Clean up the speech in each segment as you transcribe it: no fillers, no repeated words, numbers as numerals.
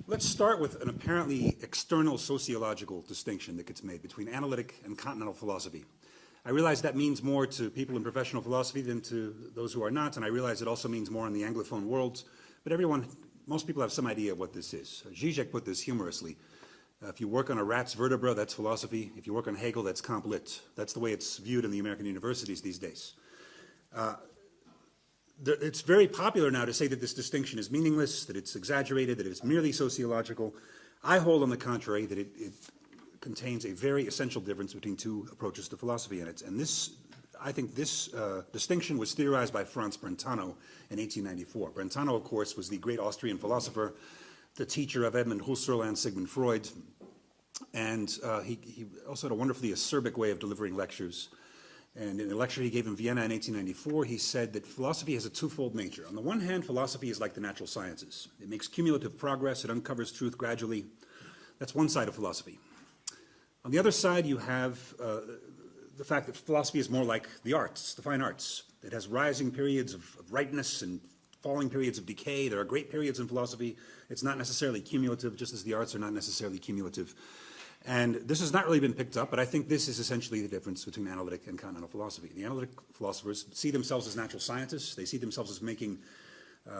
Let's start with an apparently external sociological distinction that gets made between analytic and continental philosophy. I realize that means more to people in professional philosophy than to those who are not, and I realize it also means more in the Anglophone world, but most people have some idea of what this is. Zizek put this humorously. If you work on a rat's vertebra, that's philosophy. If you work on Hegel, that's comp lit. That's the way it's viewed in the American universities these days. It's very popular now to say that this distinction is meaningless, that it's exaggerated, that it's merely sociological. I hold, on the contrary, that it contains a very essential difference between two approaches to philosophy in it. And I think this distinction was theorized by Franz Brentano in 1894. Brentano, of course, was the great Austrian philosopher, the teacher of Edmund Husserl and Sigmund Freud. And he also had a wonderfully acerbic way of delivering lectures. And in a lecture he gave in Vienna in 1894, he said that philosophy has a twofold nature. On the one hand, philosophy is like the natural sciences. It makes cumulative progress. It uncovers truth gradually. That's one side of philosophy. On the other side, you have the fact that philosophy is more like the arts, the fine arts. It has rising periods of ripeness and falling periods of decay. There are great periods in philosophy. It's not necessarily cumulative, just as the arts are not necessarily cumulative. And this has not really been picked up, but I think this is essentially the difference between analytic and continental philosophy. The analytic philosophers see themselves as natural scientists. They see themselves as making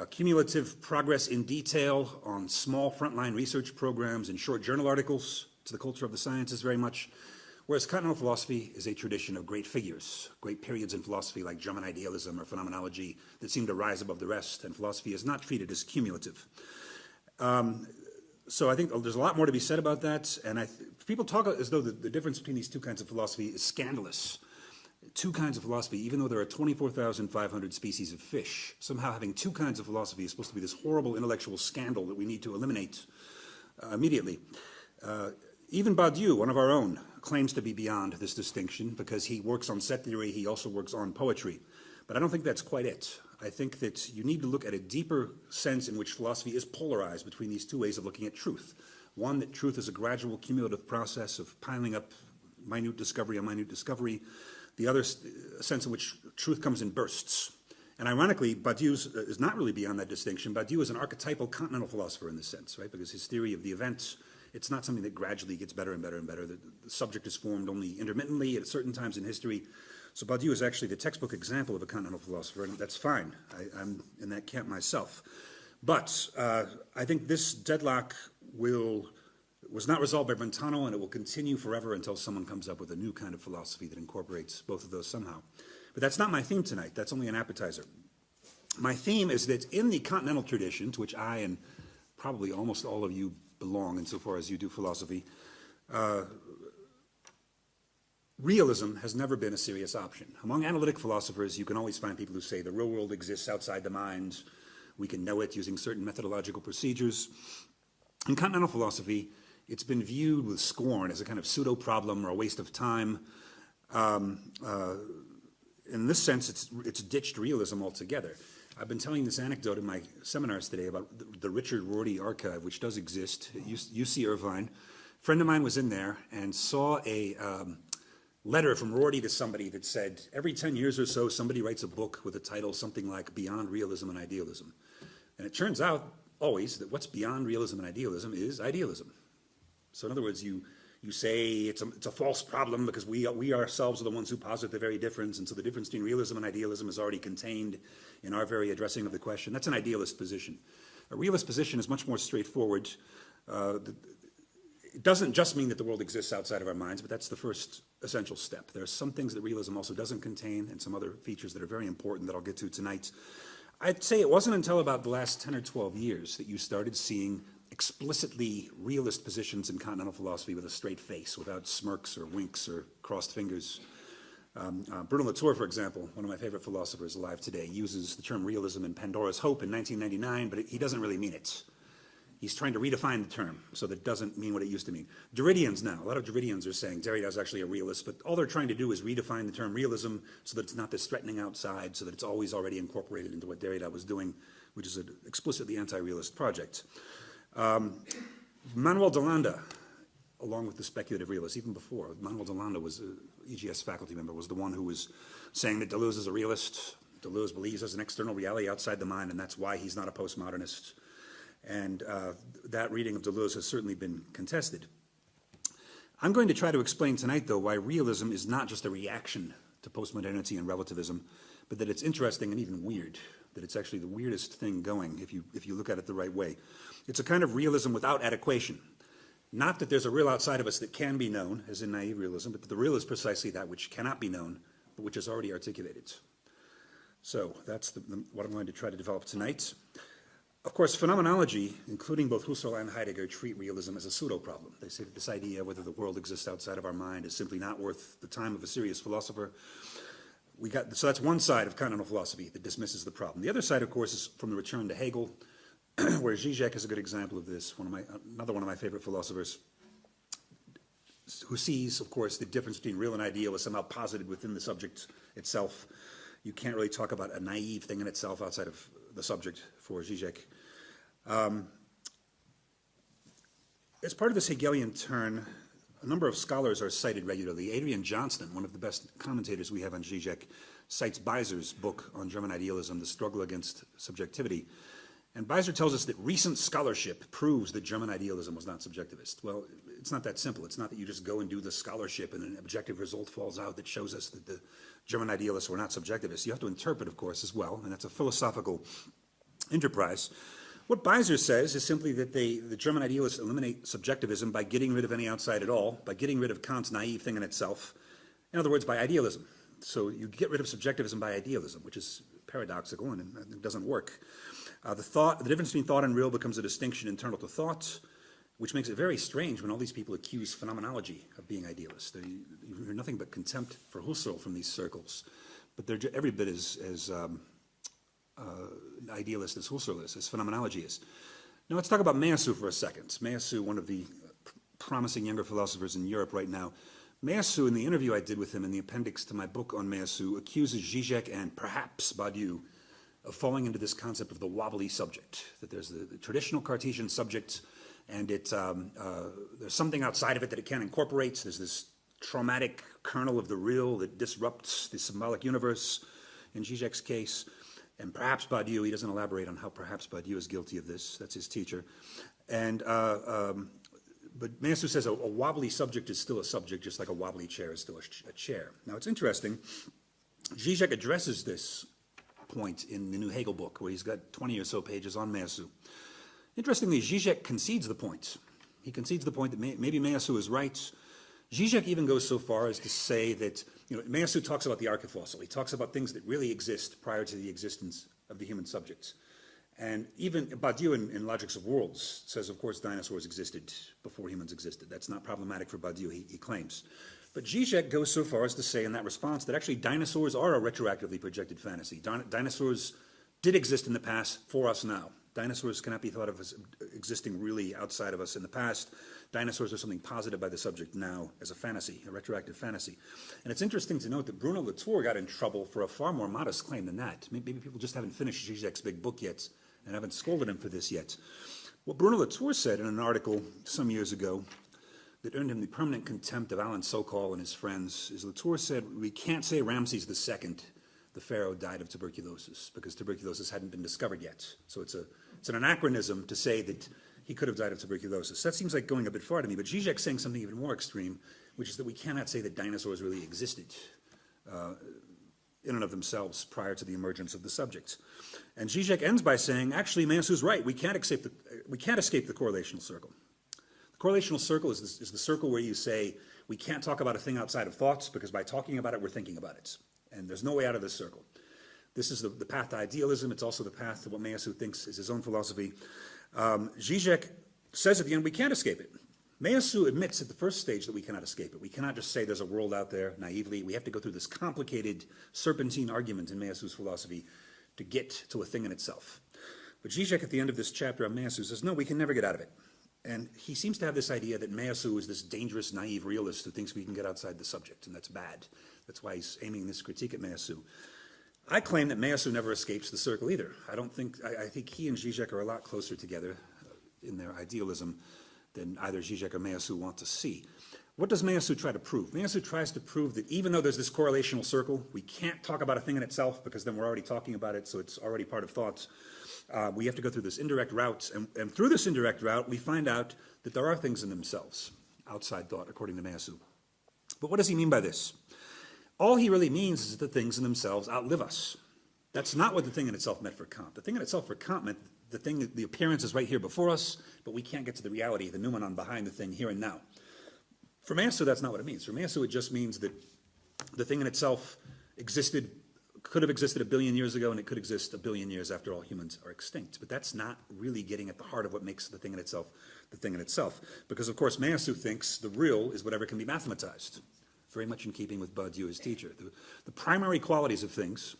cumulative progress in detail on small frontline research programs and short journal articles. To the culture of the sciences very much. Whereas continental philosophy is a tradition of great figures, great periods in philosophy like German idealism or phenomenology that seem to rise above the rest, and philosophy is not treated as cumulative. So I think there's a lot more to be said about that, and people talk as though the difference between these two kinds of philosophy is scandalous. Two kinds of philosophy, even though there are 24,500 species of fish, somehow having two kinds of philosophy is supposed to be this horrible intellectual scandal that we need to eliminate immediately. Even Badiou, one of our own, claims to be beyond this distinction because he works on set theory, he also works on poetry. But I don't think that's quite it. I think that you need to look at a deeper sense in which philosophy is polarized between these two ways of looking at truth. One, that truth is a gradual cumulative process of piling up minute discovery on minute discovery. The other sense in which truth comes in bursts. And ironically, Badiou is not really beyond that distinction. Badiou is an archetypal continental philosopher in this sense, right? Because his theory of the event, it's not something that gradually gets better and better and better. The subject is formed only intermittently at certain times in history. So Badiou is actually the textbook example of a continental philosopher, and that's fine. I'm in that camp myself. But I think this deadlock was not resolved by Brentano, and it will continue forever until someone comes up with a new kind of philosophy that incorporates both of those somehow. But that's not my theme tonight. That's only an appetizer. My theme is that in the continental tradition, to which I and probably almost all of you belong insofar as you do philosophy, realism has never been a serious option. Among analytic philosophers, you can always find people who say the real world exists outside the mind. We can know it using certain methodological procedures. In continental philosophy, it's been viewed with scorn as a kind of pseudo-problem or a waste of time. In this sense, it's ditched realism altogether. I've been telling this anecdote in my seminars today about the Richard Rorty archive, which does exist at UC Irvine. A friend of mine was in there and saw a letter from Rorty to somebody that said, every 10 years or so, somebody writes a book with a title something like Beyond Realism and Idealism. And it turns out always that what's beyond realism and idealism is idealism. So in other words, you say it's a false problem because we ourselves are the ones who posit the very difference, and so the difference between realism and idealism is already contained in our very addressing of the question. That's an idealist position. A realist position is much more straightforward. It doesn't just mean that the world exists outside of our minds, but that's the first essential step. There are some things that realism also doesn't contain and some other features that are very important that I'll get to tonight. I'd say it wasn't until about the last 10 or 12 years that you started seeing explicitly realist positions in continental philosophy with a straight face, without smirks or winks or crossed fingers. Bruno Latour, for example, one of my favorite philosophers alive today, uses the term realism in Pandora's Hope in 1999, but he doesn't really mean it. He's trying to redefine the term so that it doesn't mean what it used to mean. Derridians now, a lot of Derridians are saying Derrida is actually a realist, but all they're trying to do is redefine the term realism so that it's not this threatening outside, so that it's always already incorporated into what Derrida was doing, which is an explicitly anti-realist project. Manuel de Landa, along with the speculative realists, even before, Manuel de Landa was an EGS faculty member, was the one who was saying that Deleuze is a realist. Deleuze believes there's an external reality outside the mind, and that's why he's not a postmodernist. And that reading of Deleuze has certainly been contested. I'm going to try to explain tonight, though, why realism is not just a reaction to postmodernity and relativism, but that it's interesting and even weird, that it's actually the weirdest thing going if you look at it the right way. It's a kind of realism without adequation. Not that there's a real outside of us that can be known, as in naive realism, but that the real is precisely that which cannot be known, but which is already articulated. So that's what I'm going to try to develop tonight. Of course, phenomenology, including both Husserl and Heidegger, treat realism as a pseudo-problem. They say that this idea of whether the world exists outside of our mind is simply not worth the time of a serious philosopher. So that's one side of continental philosophy that dismisses the problem. The other side, of course, is from the return to Hegel, where Zizek is a good example of this, another one of my favorite philosophers, who sees, of course, the difference between real and ideal is somehow posited within the subject itself. You can't really talk about a naive thing in itself outside of the subject for Zizek. As part of this Hegelian turn, a number of scholars are cited regularly. Adrian Johnston, one of the best commentators we have on Zizek, cites Beiser's book on German idealism, The Struggle Against Subjectivity. And Beiser tells us that recent scholarship proves that German idealism was not subjectivist. Well, it's not that simple. It's not that you just go and do the scholarship and an objective result falls out that shows us that the German idealists were not subjectivists. You have to interpret, of course, as well, and that's a philosophical enterprise. What Beiser says is simply that the German idealists eliminate subjectivism by getting rid of any outside at all, by getting rid of Kant's naive thing in itself. In other words, by idealism. So you get rid of subjectivism by idealism, which is paradoxical and it doesn't work. The difference between thought and real becomes a distinction internal to thought, which makes it very strange when all these people accuse phenomenology of being idealist. You hear nothing but contempt for Husserl from these circles, but they're every bit as idealist as Husserl is, as phenomenology is. Now let's talk about Meillassoux for a second. Meillassoux, one of the promising younger philosophers in Europe right now. Meillassoux, in the interview I did with him in the appendix to my book on Meillassoux, accuses Zizek and perhaps Badiou of falling into this concept of the wobbly subject, that there's the traditional Cartesian subject, and there's something outside of it that it can't incorporate. There's this traumatic kernel of the real that disrupts the symbolic universe, in Zizek's case. And perhaps Badiou, he doesn't elaborate on how perhaps Badiou is guilty of this. That's his teacher. And but Meillassoux says a wobbly subject is still a subject, just like a wobbly chair is still a chair. Now it's interesting. Zizek addresses this point in the new Hegel book, where he's got 20 or so pages on Meillassoux. Interestingly, Zizek concedes the point. He concedes the point that maybe Meillassoux is right. Zizek even goes so far as to say that, Meillassoux talks about the archifossil. He talks about things that really exist prior to the existence of the human subjects. And even Badiou in Logics of Worlds says, of course, dinosaurs existed before humans existed. That's not problematic for Badiou, he claims. But Zizek goes so far as to say in that response that actually dinosaurs are a retroactively projected fantasy. Dinosaurs did exist in the past for us now. Dinosaurs cannot be thought of as existing really outside of us in the past. Dinosaurs are something posited by the subject now as a fantasy, a retroactive fantasy. And it's interesting to note that Bruno Latour got in trouble for a far more modest claim than that. Maybe people just haven't finished Zizek's big book yet and haven't scolded him for this yet. What Bruno Latour said in an article some years ago that earned him the permanent contempt of Alan Sokal and his friends is Latour said, we can't say Ramses II, the pharaoh, died of tuberculosis because tuberculosis hadn't been discovered yet. So it's an anachronism to say that he could have died of tuberculosis. That seems like going a bit far to me, but Zizek's saying something even more extreme, which is that we cannot say that dinosaurs really existed in and of themselves prior to the emergence of the subject. And Zizek ends by saying, actually, Meillassoux right, we can't escape the correlational circle. The correlational circle is the circle where you say, we can't talk about a thing outside of thoughts because by talking about it, we're thinking about it. And there's no way out of this circle. This is the path to idealism. It's also the path to what Meillassoux thinks is his own philosophy. Zizek says at the end, we can't escape it. Meillassoux admits at the first stage that we cannot escape it. We cannot just say there's a world out there naively. We have to go through this complicated serpentine argument in Meillassoux' philosophy to get to a thing in itself. But Zizek at the end of this chapter on Meillassoux says, no, we can never get out of it. And he seems to have this idea that Meillassoux is this dangerous, naive realist who thinks we can get outside the subject, and that's bad. That's why he's aiming this critique at Meillassoux. I claim that Meillassoux never escapes the circle either. I think he and Zizek are a lot closer together in their idealism than either Zizek or Meillassoux want to see. What does Meillassoux try to prove? Meillassoux tries to prove that even though there's this correlational circle, we can't talk about a thing in itself because then we're already talking about it, so it's already part of thought. We have to go through this indirect route, and through this indirect route, we find out that there are things in themselves outside thought, according to Meillassoux. But what does he mean by this? All he really means is that the things in themselves outlive us. That's not what the thing in itself meant for Kant. The thing in itself for Kant meant the appearance is right here before us, but we can't get to the reality, the noumenon behind the thing here and now. For Meillassoux, that's not what it means. For Meillassoux, it just means that the thing in itself could have existed a billion years ago, and it could exist a billion years after all humans are extinct. But that's not really getting at the heart of what makes the thing in itself the thing in itself. Because, of course, Meillassoux thinks the real is whatever can be mathematized, very much in keeping with Badiou, his teacher. The primary qualities of things,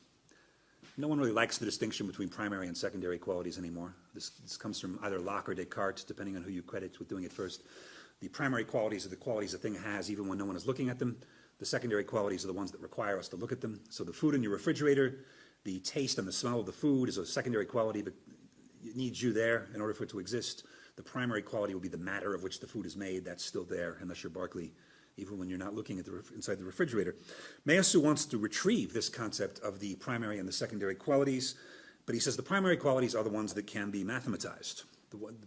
no one really likes the distinction between primary and secondary qualities anymore. This comes from either Locke or Descartes, depending on who you credit with doing it first. The primary qualities are the qualities a thing has even when no one is looking at them. The secondary qualities are the ones that require us to look at them. So the food in your refrigerator, the taste and the smell of the food is a secondary quality, but it needs you there in order for it to exist. The primary quality will be the matter of which the food is made. That's still there, unless you're Berkeley, even when you're not looking at inside the refrigerator. Meillassoux wants to retrieve this concept of the primary and the secondary qualities, but he says the primary qualities are the ones that can be mathematized.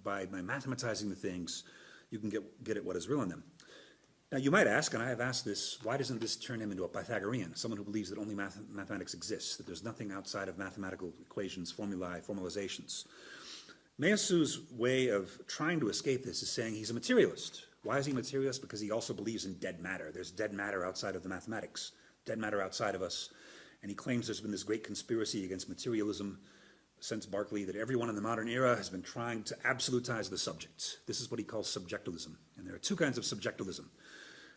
By mathematizing the things, you can get at what is real in them. Now you might ask, and I have asked this, why doesn't this turn him into a Pythagorean, someone who believes that only mathematics exists, that there's nothing outside of mathematical equations, formulae, formalizations? Meillassoux' way of trying to escape this is saying he's a materialist. Why is he a materialist? Because he also believes in dead matter. There's dead matter outside of the mathematics, dead matter outside of us. And he claims there's been this great conspiracy against materialism since Berkeley, that everyone in the modern era has been trying to absolutize the subject. This is what he calls subjectivism. And there are two kinds of subjectivism.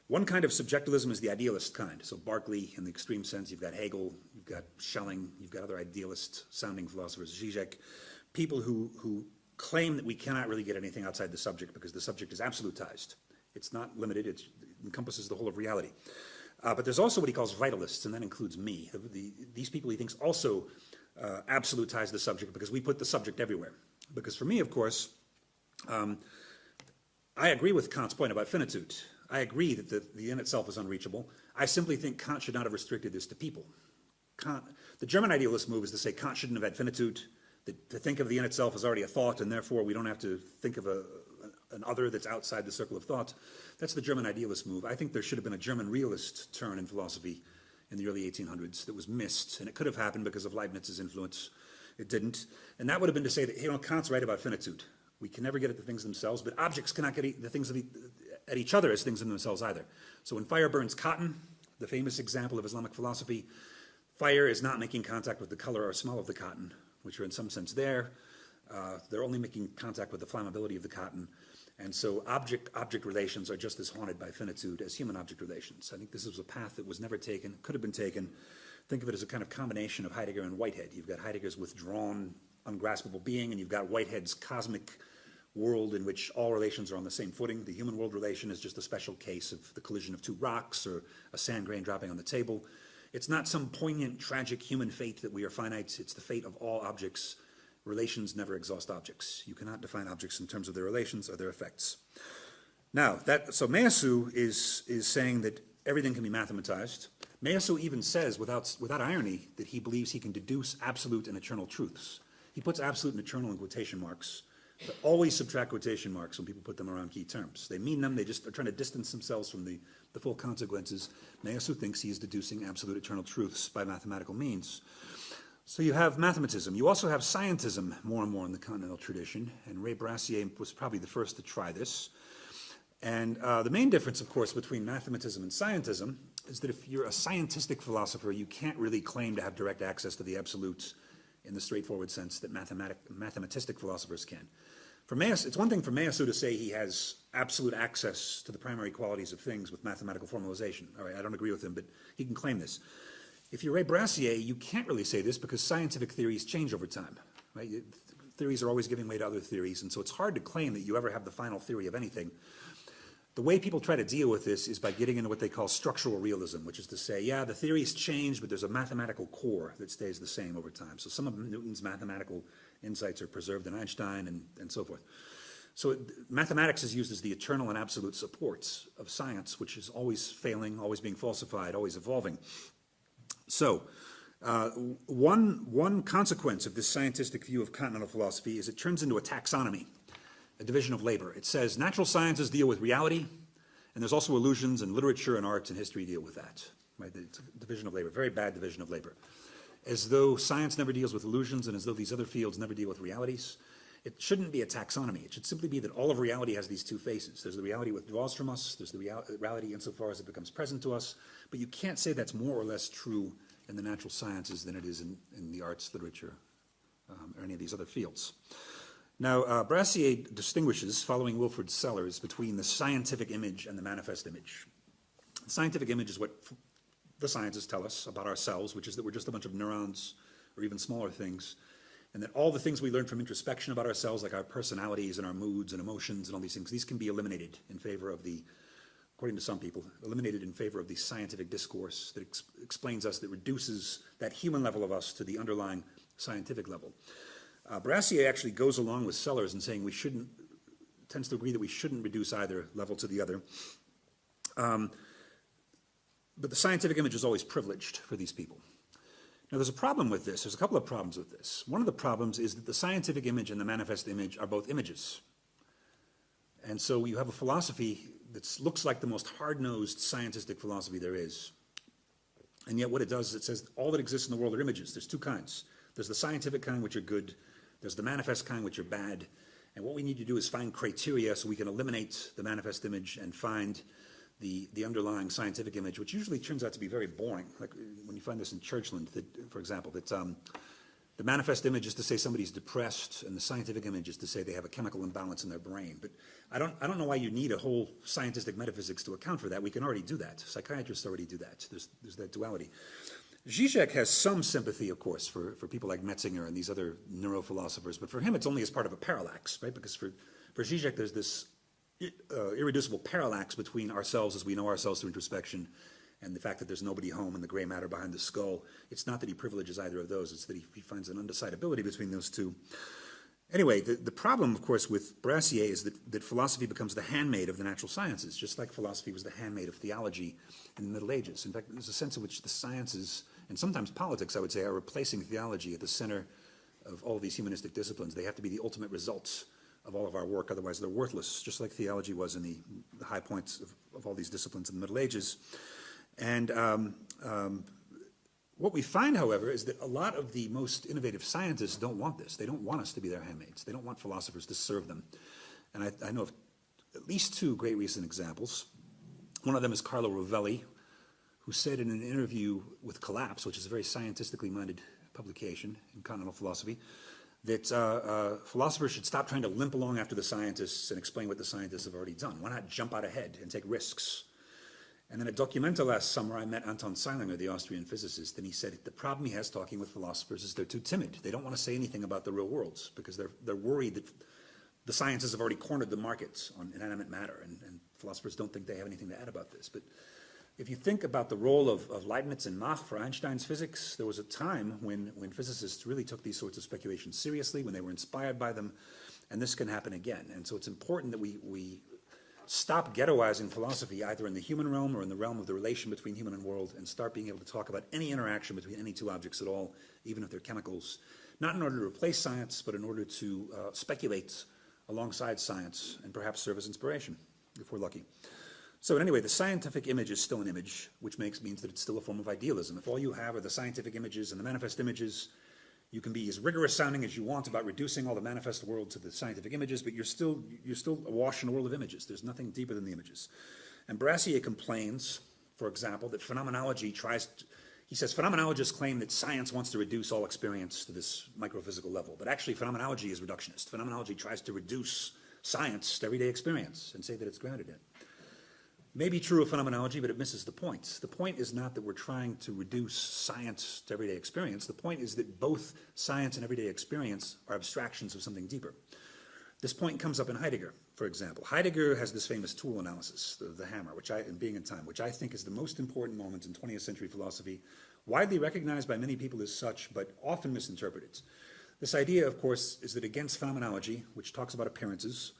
One kind of subjectivism is the idealist kind. So Berkeley, in the extreme sense, you've got Hegel, you've got Schelling, you've got other idealist-sounding philosophers, Zizek, people who claim that we cannot really get anything outside the subject because the subject is absolutized. It's not limited, it encompasses the whole of reality. But there's also what he calls vitalists, and that includes me. These people, he thinks, also absolutize the subject because we put the subject everywhere. Because for me, of course, I agree with Kant's point about finitude. I agree that the in itself is unreachable. I simply think Kant should not have restricted this to people. The German idealist move is to say Kant shouldn't have had finitude, that to think of the in itself as already a thought, and therefore we don't have to think of an other that's outside the circle of thought. That's the German idealist move. I think there should have been a German realist turn in philosophy in the early 1800s that was missed, and it could have happened because of Leibniz's influence. It didn't. And that would have been to say that, Kant's right about finitude. We can never get at the things themselves, but objects cannot get the things at each other as things in themselves either. So when fire burns cotton, the famous example of Islamic philosophy, fire is not making contact with the color or smell of the cotton, which are in some sense there. They're only making contact with the flammability of the cotton. And so object relations are just as haunted by finitude as human object relations. I think this was a path that was never taken, could have been taken. Think of it as a kind of combination of Heidegger and Whitehead. You've got Heidegger's withdrawn, ungraspable being, and you've got Whitehead's cosmic world in which all relations are on the same footing. The human world relation is just a special case of the collision of two rocks or a sand grain dropping on the table. It's not some poignant, tragic human fate that we are finite. It's the fate of all objects. Relations never exhaust objects. You cannot define objects in terms of their relations or their effects. Now, so Meillassoux is saying that everything can be mathematized. Meillassoux even says, without irony, that he believes he can deduce absolute and eternal truths. He puts absolute and eternal in quotation marks, but always subtract quotation marks when people put them around key terms. They mean them, they just are trying to distance themselves from the full consequences. Meillassoux thinks he is deducing absolute eternal truths by mathematical means. So you have mathematism. You also have scientism more and more in the continental tradition, and Ray Brassier was probably the first to try this. And the main difference, of course, between mathematism and scientism is that if you're a scientistic philosopher, you can't really claim to have direct access to the absolute in the straightforward sense that mathematistic philosophers can. For Meillassoux, it's one thing for Meillassoux to say he has absolute access to the primary qualities of things with mathematical formalization. All right, I don't agree with him, but he can claim this. If you're Ray Brassier, you can't really say this because scientific theories change over time. Right? Theories are always giving way to other theories, and so it's hard to claim that you ever have the final theory of anything. The way people try to deal with this is by getting into what they call structural realism, which is to say, yeah, the theories change, but there's a mathematical core that stays the same over time. So some of Newton's mathematical insights are preserved in Einstein and so forth. So mathematics is used as the eternal and absolute support of science, which is always failing, always being falsified, always evolving. So one consequence of this scientific view of continental philosophy is it turns into a taxonomy, a division of labor. It says natural sciences deal with reality, and there's also illusions, and literature and arts and history deal with that. Right? It's a division of labor, very bad division of labor. As though science never deals with illusions and as though these other fields never deal with realities. It shouldn't be a taxonomy. It should simply be that all of reality has these two faces. There's the reality it withdraws from us, there's the reality insofar as it becomes present to us, but you can't say that's more or less true in the natural sciences than it is in the arts, literature, or any of these other fields. Now, Brassier distinguishes, following Wilfrid Sellars, between the scientific image and the manifest image. The scientific image is what the scientists tell us about ourselves, which is that we're just a bunch of neurons or even smaller things, and that all the things we learn from introspection about ourselves, like our personalities and our moods and emotions and all these things, these can be eliminated in favor of the, according to some people, eliminated in favor of the scientific discourse that explains us, that reduces that human level of us to the underlying scientific level. Brassier actually goes along with Sellars in saying tends to agree that we shouldn't reduce either level to the other. But the scientific image is always privileged for these people. Now, there's a problem with this. There's a couple of problems with this. One of the problems is that the scientific image and the manifest image are both images. And so you have a philosophy that looks like the most hard-nosed scientific philosophy there is. And yet what it does is it says all that exists in the world are images. There's two kinds. There's the scientific kind, which are good. There's the manifest kind, which are bad. And what we need to do is find criteria so we can eliminate the manifest image and find the underlying scientific image, which usually turns out to be very boring. Like when you find this in Churchland, for example, that the manifest image is to say somebody's depressed, and the scientific image is to say they have a chemical imbalance in their brain. But I don't know why you need a whole scientific metaphysics to account for that. We can already do that. Psychiatrists already do that. There's that duality. Zizek has some sympathy, of course, for people like Metzinger and these other neurophilosophers, but for him it's only as part of a parallax, right? Because for Zizek there's this irreducible parallax between ourselves as we know ourselves through introspection and the fact that there's nobody home and the gray matter behind the skull. It's not that he privileges either of those, it's that he finds an undecidability between those two. Anyway, the problem, of course, with Brassier is that philosophy becomes the handmaid of the natural sciences, just like philosophy was the handmaid of theology in the Middle Ages. In fact, there's a sense in which the sciences, and sometimes politics, I would say, are replacing theology at the center of all of these humanistic disciplines. They have to be the ultimate results of all of our work, otherwise they're worthless, just like theology was in the high points of all these disciplines in the Middle Ages. And what we find, however, is that a lot of the most innovative scientists don't want this. They don't want us to be their handmaids. They don't want philosophers to serve them. And I know of at least two great recent examples. One of them is Carlo Rovelli, who said in an interview with Collapse, which is a very scientifically minded publication in continental philosophy, that philosophers should stop trying to limp along after the scientists and explain what the scientists have already done. Why not jump out ahead and take risks? And then at Documenta last summer, I met Anton Zeilinger, the Austrian physicist, and he said the problem he has talking with philosophers is they're too timid. They don't want to say anything about the real worlds because they're worried that the sciences have already cornered the markets on inanimate matter, and philosophers don't think they have anything to add about this. But if you think about the role of Leibniz and Mach for Einstein's physics, there was a time when physicists really took these sorts of speculations seriously, when they were inspired by them, and this can happen again. And so it's important that we stop ghettoizing philosophy either in the human realm or in the realm of the relation between human and world, and start being able to talk about any interaction between any two objects at all, even if they're chemicals, not in order to replace science, but in order to speculate alongside science and perhaps serve as inspiration, if we're lucky. So anyway, the scientific image is still an image, which means that it's still a form of idealism. If all you have are the scientific images and the manifest images, you can be as rigorous sounding as you want about reducing all the manifest world to the scientific images, but you're still awash in a world of images. There's nothing deeper than the images. And Brassier complains, for example, that phenomenology he says phenomenologists claim that science wants to reduce all experience to this microphysical level, but actually phenomenology is reductionist. Phenomenology tries to reduce science to everyday experience and say that it's grounded in it. May be true of phenomenology, but it misses the point. The point is not that we're trying to reduce science to everyday experience. The point is that both science and everyday experience are abstractions of something deeper. This point comes up in Heidegger, for example. Heidegger has this famous tool analysis, the hammer, in Being and Time, which I think is the most important moment in 20th century philosophy, widely recognized by many people as such, but often misinterpreted. This idea, of course, is that against phenomenology, which talks about appearances,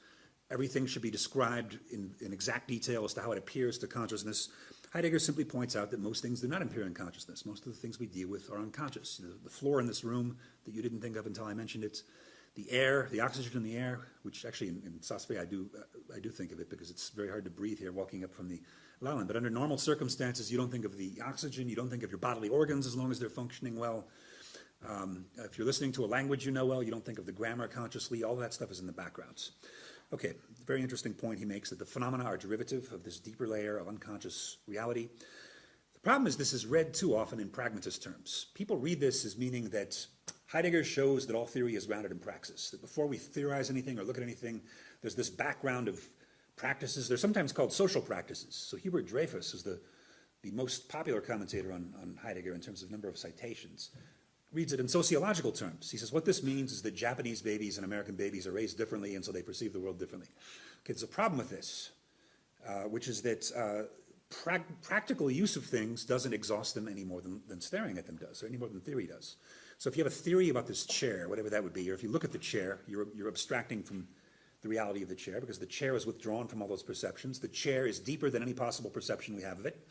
everything should be described in exact detail as to how it appears to consciousness. Heidegger simply points out that most things do not appear in consciousness. Most of the things we deal with are unconscious. The floor in this room that you didn't think of until I mentioned it, the air, the oxygen in the air, which actually in philosophy I do think of it because it's very hard to breathe here walking up from the island. But under normal circumstances, you don't think of the oxygen, you don't think of your bodily organs as long as they're functioning well. If you're listening to a language you know well, you don't think of the grammar consciously. All that stuff is in the background. Okay, very interesting point he makes that the phenomena are derivative of this deeper layer of unconscious reality. The problem is this is read too often in pragmatist terms. People read this as meaning that Heidegger shows that all theory is grounded in praxis, that before we theorize anything or look at anything, there's this background of practices. They're sometimes called social practices. So Hubert Dreyfus is the most popular commentator on Heidegger in terms of number of citations. Reads it in sociological terms. He says, what this means is that Japanese babies and American babies are raised differently, and so they perceive the world differently. Okay, there's a problem with this, which is that practical use of things doesn't exhaust them any more than staring at them does, or any more than theory does. So if you have a theory about this chair, whatever that would be, or if you look at the chair, you're abstracting from the reality of the chair, because the chair is withdrawn from all those perceptions. The chair is deeper than any possible perception we have of it.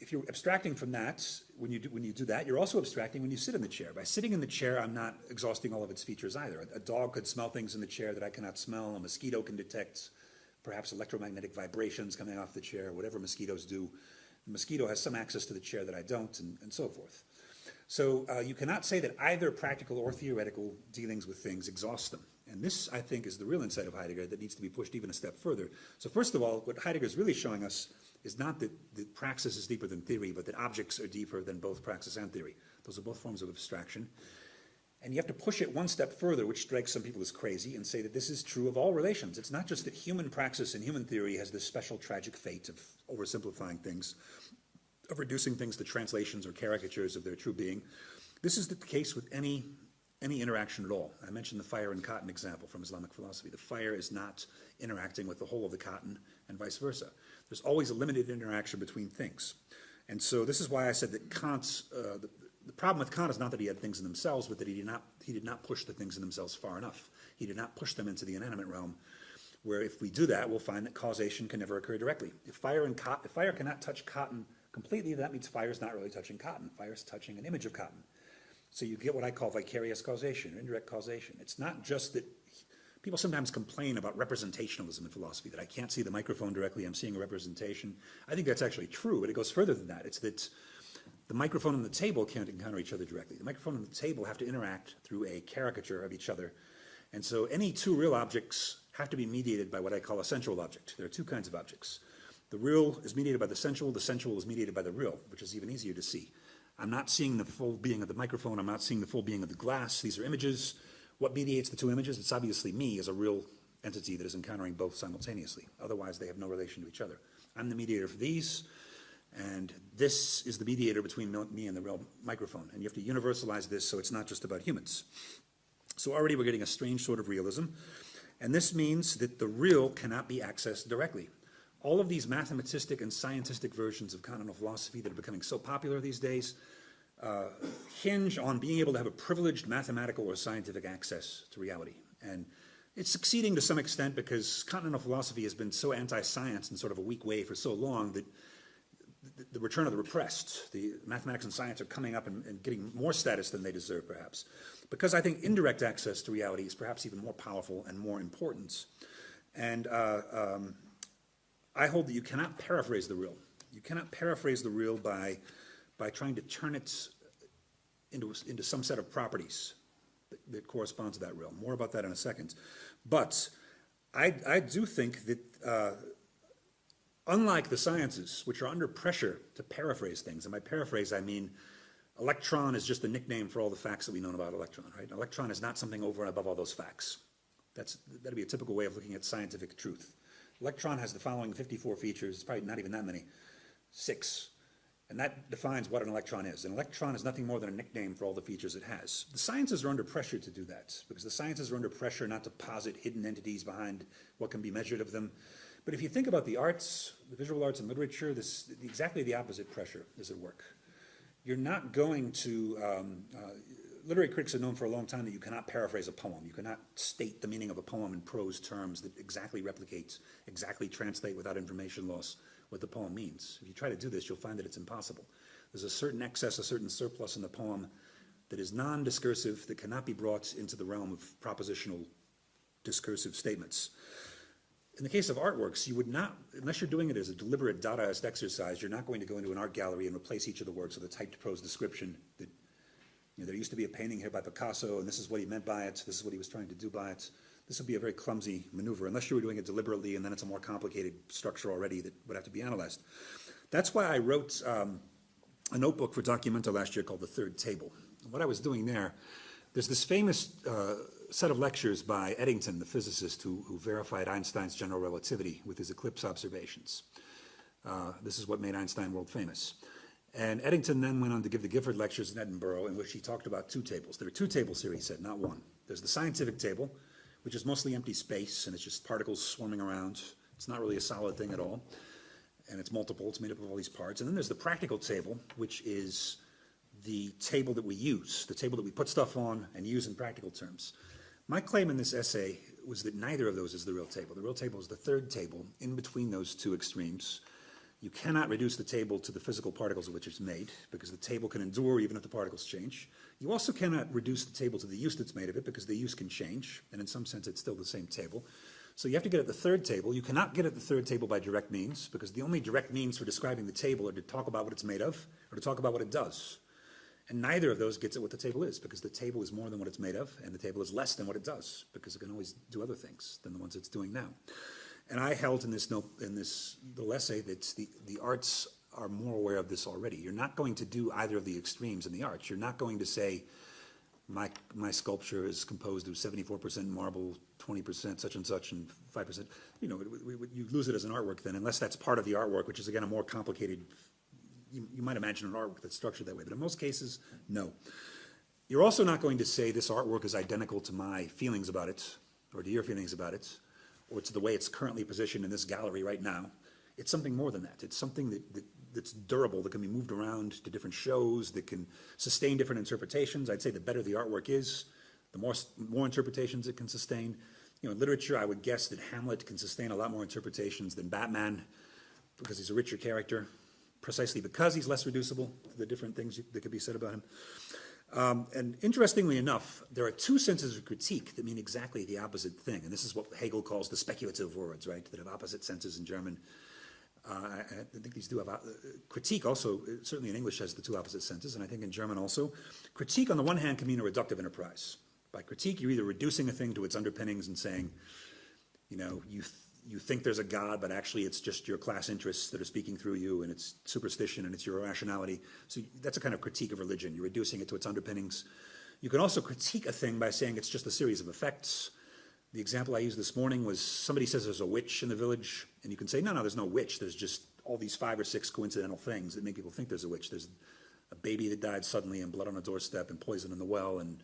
If you're abstracting from that, when you do that, you're also abstracting when you sit in the chair. By sitting in the chair, I'm not exhausting all of its features either. A dog could smell things in the chair that I cannot smell. A mosquito can detect perhaps electromagnetic vibrations coming off the chair, whatever mosquitoes do. The mosquito has some access to the chair that I don't, and so forth. So you cannot say that either practical or theoretical dealings with things exhaust them. And this, I think, is the real insight of Heidegger that needs to be pushed even a step further. So first of all, what Heidegger is really showing us is not that praxis is deeper than theory, but that objects are deeper than both praxis and theory. Those are both forms of abstraction. And you have to push it one step further, which strikes some people as crazy, and say that this is true of all relations. It's not just that human praxis and human theory has this special tragic fate of oversimplifying things, of reducing things to translations or caricatures of their true being. This is the case with any interaction at all. I mentioned the fire and cotton example from Islamic philosophy. The fire is not interacting with the whole of the cotton and vice versa. There's always a limited interaction between things. And so this is why I said that Kant's, the problem with Kant is not that he had things in themselves, but that he did not push the things in themselves far enough. He did not push them into the inanimate realm, where if we do that, we'll find that causation can never occur directly. If fire cannot touch cotton completely, that means fire is not really touching cotton. Fire is touching an image of cotton. So you get what I call vicarious causation, or indirect causation. It's not just that people sometimes complain about representationalism in philosophy, that I can't see the microphone directly, I'm seeing a representation. I think that's actually true, but it goes further than that. It's that the microphone and the table can't encounter each other directly. The microphone and the table have to interact through a caricature of each other. And so any two real objects have to be mediated by what I call a sensual object. There are two kinds of objects. The real is mediated by the sensual is mediated by the real, which is even easier to see. I'm not seeing the full being of the microphone, I'm not seeing the full being of the glass. These are images. What mediates the two images? It's obviously me as a real entity that is encountering both simultaneously. Otherwise, they have no relation to each other. I'm the mediator for these, and this is the mediator between me and the real microphone. And you have to universalize this so it's not just about humans. So already we're getting a strange sort of realism, and this means that the real cannot be accessed directly. All of these mathematistic and scientistic versions of continental philosophy that are becoming so popular these days hinge on being able to have a privileged mathematical or scientific access to reality. And it's succeeding to some extent because continental philosophy has been so anti-science in sort of a weak way for so long that the return of the repressed, the mathematics and science are coming up and getting more status than they deserve, perhaps. Because I think indirect access to reality is perhaps even more powerful and more important. And I hold that you cannot paraphrase the real. You cannot paraphrase the real by trying to turn it into some set of properties that correspond to that real. More about that in a second. But I do think that unlike the sciences, which are under pressure to paraphrase things, and by paraphrase I mean electron is just a nickname for all the facts that we know about electron, right? An electron is not something over and above all those facts. That'd be a typical way of looking at scientific truth. Electron has the following 54 features, it's probably not even that many, 6. And that defines what an electron is. An electron is nothing more than a nickname for all the features it has. The sciences are under pressure to do that, because the sciences are under pressure not to posit hidden entities behind what can be measured of them. But if you think about the arts, the visual arts and literature, exactly the opposite pressure is at work. You're not going to literary critics have known for a long time that you cannot paraphrase a poem. You cannot state the meaning of a poem in prose terms that exactly replicates, exactly translate without information loss what the poem means. If you try to do this, you'll find that it's impossible. There's a certain excess, a certain surplus in the poem that is non-discursive, that cannot be brought into the realm of propositional discursive statements. In the case of artworks, you would not, unless you're doing it as a deliberate Dadaist exercise, you're not going to go into an art gallery and replace each of the works with a typed prose description that, there used to be a painting here by Picasso, and this is what he meant by it, this is what he was trying to do by it. This would be a very clumsy maneuver, unless you were doing it deliberately, and then it's a more complicated structure already that would have to be analyzed. That's why I wrote a notebook for Documenta last year called The Third Table. And what I was doing there's this famous set of lectures by Eddington, the physicist who verified Einstein's general relativity with his eclipse observations. This is what made Einstein world famous. And Eddington then went on to give the Gifford lectures in Edinburgh, in which he talked about two tables. There are two tables here, he said, not one. There's the scientific table, which is mostly empty space, and it's just particles swarming around. It's not really a solid thing at all. And it's multiple, it's made up of all these parts. And then there's the practical table, which is the table that we use, the table that we put stuff on and use in practical terms. My claim in this essay was that neither of those is the real table. The real table is the third table, in between those two extremes. You cannot reduce the table to the physical particles of which it's made, because the table can endure even if the particles change. You also cannot reduce the table to the use that's made of it, because the use can change, and in some sense it's still the same table. So you have to get at the third table. You cannot get at the third table by direct means, because the only direct means for describing the table are to talk about what it's made of, or to talk about what it does. And neither of those gets at what the table is, because the table is more than what it's made of, and the table is less than what it does, because it can always do other things than the ones it's doing now. And I held in this little essay that the arts are more aware of this already. You're not going to do either of the extremes in the arts. You're not going to say, my sculpture is composed of 74% marble, 20% such and such, and 5%. You lose it as an artwork then, unless that's part of the artwork, which is again a more complicated. You might imagine an artwork that's structured that way, but in most cases, no. You're also not going to say this artwork is identical to my feelings about it, or to your feelings about it, or to the way it's currently positioned in this gallery right now. It's something more than that. It's something that's durable, that can be moved around to different shows, that can sustain different interpretations. I'd say the better the artwork is, the more interpretations it can sustain. In literature, I would guess that Hamlet can sustain a lot more interpretations than Batman, because he's a richer character, precisely because he's less reducible to the different things that could be said about him. And interestingly enough, there are two senses of critique that mean exactly the opposite thing. And this is what Hegel calls the speculative words, right, that have opposite senses in German. I think these do have, critique also, certainly in English has the two opposite senses, and I think in German also. Critique on the one hand can mean a reductive enterprise. By critique, you're either reducing a thing to its underpinnings and saying, you think there's a God, but actually it's just your class interests that are speaking through you, and it's superstition, and it's your irrationality. So that's a kind of critique of religion. You're reducing it to its underpinnings. You can also critique a thing by saying it's just a series of effects. The example I used this morning was somebody says there's a witch in the village, and you can say, no, there's no witch. There's just all these 5 or 6 coincidental things that make people think there's a witch. There's a baby that died suddenly, and blood on a doorstep, and poison in the well, and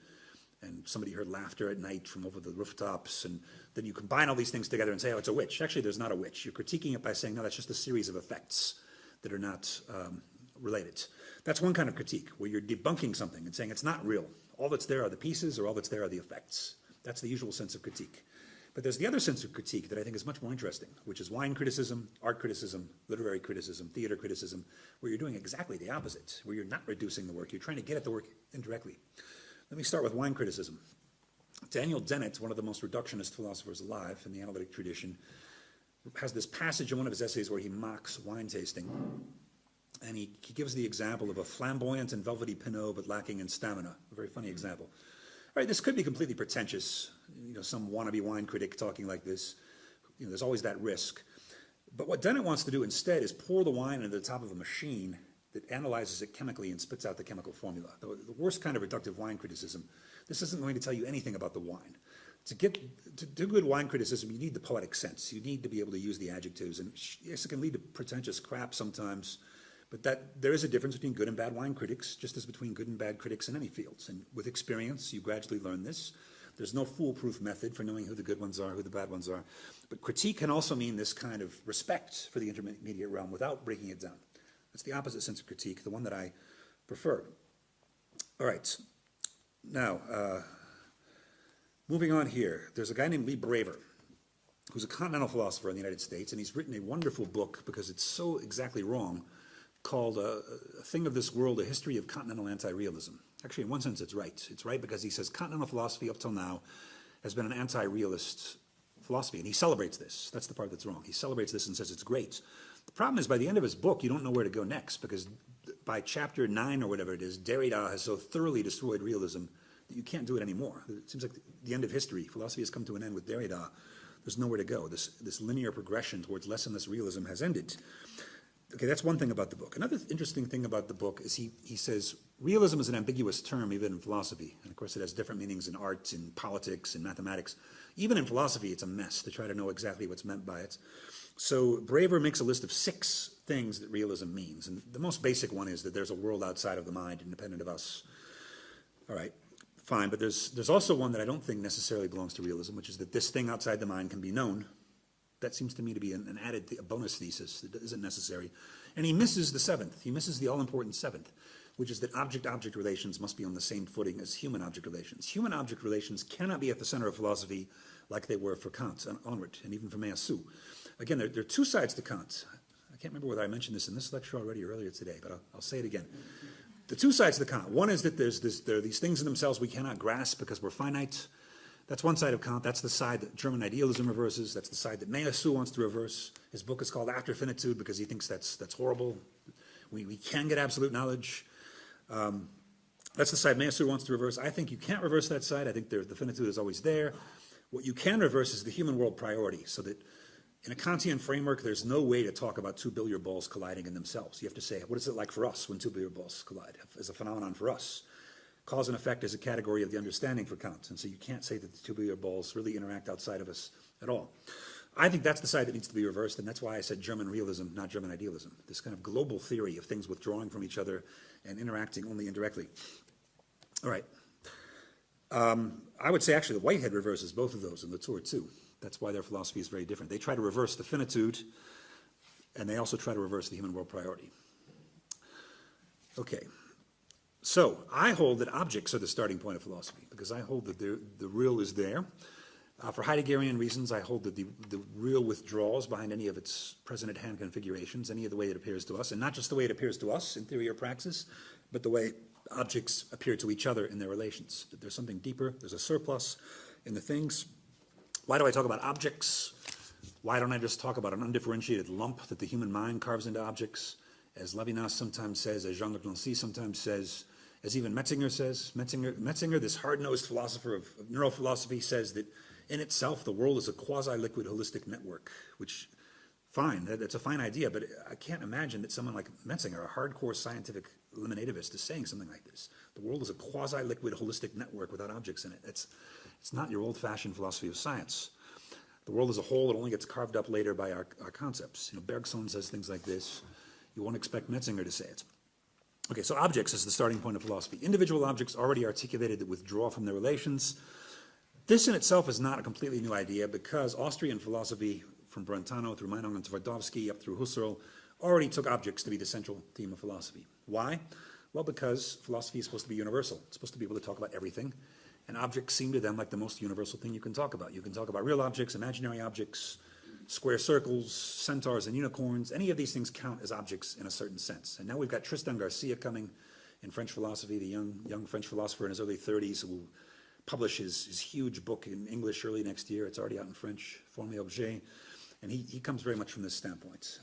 somebody heard laughter at night from over the rooftops, and then you combine all these things together and say, oh, it's a witch. Actually, there's not a witch. You're critiquing it by saying, no, that's just a series of effects that are not related. That's one kind of critique, where you're debunking something and saying it's not real. All that's there are the pieces, or all that's there are the effects. That's the usual sense of critique. But there's the other sense of critique that I think is much more interesting, which is wine criticism, art criticism, literary criticism, theater criticism, where you're doing exactly the opposite, where you're not reducing the work. You're trying to get at the work indirectly. Let me start with wine criticism. Daniel Dennett, one of the most reductionist philosophers alive in the analytic tradition, has this passage in one of his essays where he mocks wine tasting. And he gives the example of a flamboyant and velvety Pinot, but lacking in stamina. A very funny example. All right, this could be completely pretentious. Some wannabe wine critic talking like this. There's always that risk. But what Dennett wants to do instead is pour the wine into the top of a machine that analyzes it chemically and spits out the chemical formula. The worst kind of reductive wine criticism. This isn't going to tell you anything about the wine. To do good wine criticism, you need the poetic sense. You need to be able to use the adjectives. And yes, it can lead to pretentious crap sometimes, but there is a difference between good and bad wine critics, just as between good and bad critics in any fields. And with experience, you gradually learn this. There's no foolproof method for knowing who the good ones are, who the bad ones are. But critique can also mean this kind of respect for the intermediate realm without breaking it down. That's the opposite sense of critique, the one that I prefer. All right. Now, moving on here, there's a guy named Lee Braver, who's a continental philosopher in the United States, and he's written a wonderful book, because it's so exactly wrong, called A Thing of This World, A History of Continental Anti-Realism. Actually, in one sense, it's right. It's right because he says continental philosophy up till now has been an anti-realist philosophy, and he celebrates this. That's the part that's wrong. He celebrates this and says it's great. The problem is, by the end of his book, you don't know where to go next, because by chapter 9 or whatever it is, Derrida has so thoroughly destroyed realism that you can't do it anymore. It seems like the end of history. Philosophy has come to an end with Derrida. There's nowhere to go. This linear progression towards less and less realism has ended. Okay, that's one thing about the book. Another interesting thing about the book is he says realism is an ambiguous term even in philosophy. And of course it has different meanings in art, in politics, in mathematics. Even in philosophy it's a mess to try to know exactly what's meant by it. So Braver makes a list of 6 things that realism means. And the most basic one is that there's a world outside of the mind, independent of us. All right, fine. But there's also one that I don't think necessarily belongs to realism, which is that this thing outside the mind can be known. That seems to me to be an added a bonus thesis that isn't necessary. And he misses the 7th. He misses the all-important 7th, which is that object-object relations must be on the same footing as human-object relations. Human-object relations cannot be at the center of philosophy like they were for Kant onward, and even for Meillassoux. Again, there are 2 sides to Kant. I can't remember whether I mentioned this in this lecture already or earlier today, but I'll say it again. The 2 sides to Kant. One is that there are these things in themselves we cannot grasp because we're finite. That's one side of Kant. That's the side that German idealism reverses. That's the side that Meillassoux wants to reverse. His book is called After Finitude because he thinks that's horrible. We can get absolute knowledge. That's the side Meillassoux wants to reverse. I think you can't reverse that side. I think the finitude is always there. What you can reverse is the human world priority, so that in a Kantian framework, there's no way to talk about 2 billiard balls colliding in themselves. You have to say, what is it like for us when 2 billiard balls collide as a phenomenon for us? Cause and effect is a category of the understanding for Kant, and so you can't say that the 2 billiard balls really interact outside of us at all. I think that's the side that needs to be reversed, and that's why I said German realism, not German idealism. This kind of global theory of things withdrawing from each other and interacting only indirectly. All right. I would say actually the Whitehead reverses both of those in Latour too. That's why their philosophy is very different. They try to reverse the finitude, and they also try to reverse the human world priority. Okay. So I hold that objects are the starting point of philosophy, because I hold that the real is there. For Heideggerian reasons, I hold that the real withdraws behind any of its present-at-hand configurations, any of the way it appears to us, and not just the way it appears to us in theory or praxis, but the way objects appear to each other in their relations. That there's something deeper, there's a surplus in the things. Why do I talk about objects? Why don't I just talk about an undifferentiated lump that the human mind carves into objects? As Levinas sometimes says, as Jean-Luc Nancy sometimes says, as even Metzinger says. Metzinger, this hard-nosed philosopher of neurophilosophy, says that in itself the world is a quasi-liquid holistic network, which, fine, that's a fine idea, but I can't imagine that someone like Metzinger, a hardcore scientific eliminativist, is saying something like this. The world is a quasi-liquid holistic network without objects in it. It's not your old-fashioned philosophy of science. The world as a whole, it only gets carved up later by our concepts. You know, Bergson says things like this. You won't expect Metzinger to say it. Okay, so objects is the starting point of philosophy. Individual objects already articulated that withdraw from their relations. This in itself is not a completely new idea, because Austrian philosophy, from Brentano through Meinong and Twardowski up through Husserl, already took objects to be the central theme of philosophy. Why? Well, because philosophy is supposed to be universal. It's supposed to be able to talk about everything, and objects seem to them like the most universal thing you can talk about. You can talk about real objects, imaginary objects, square circles, centaurs and unicorns. Any of these things count as objects in a certain sense. And now we've got Tristan Garcia coming in French philosophy, the young French philosopher in his early 30s who will publish his huge book in English early next year. It's already out in French, Forme et Objet. And he comes very much from this standpoint,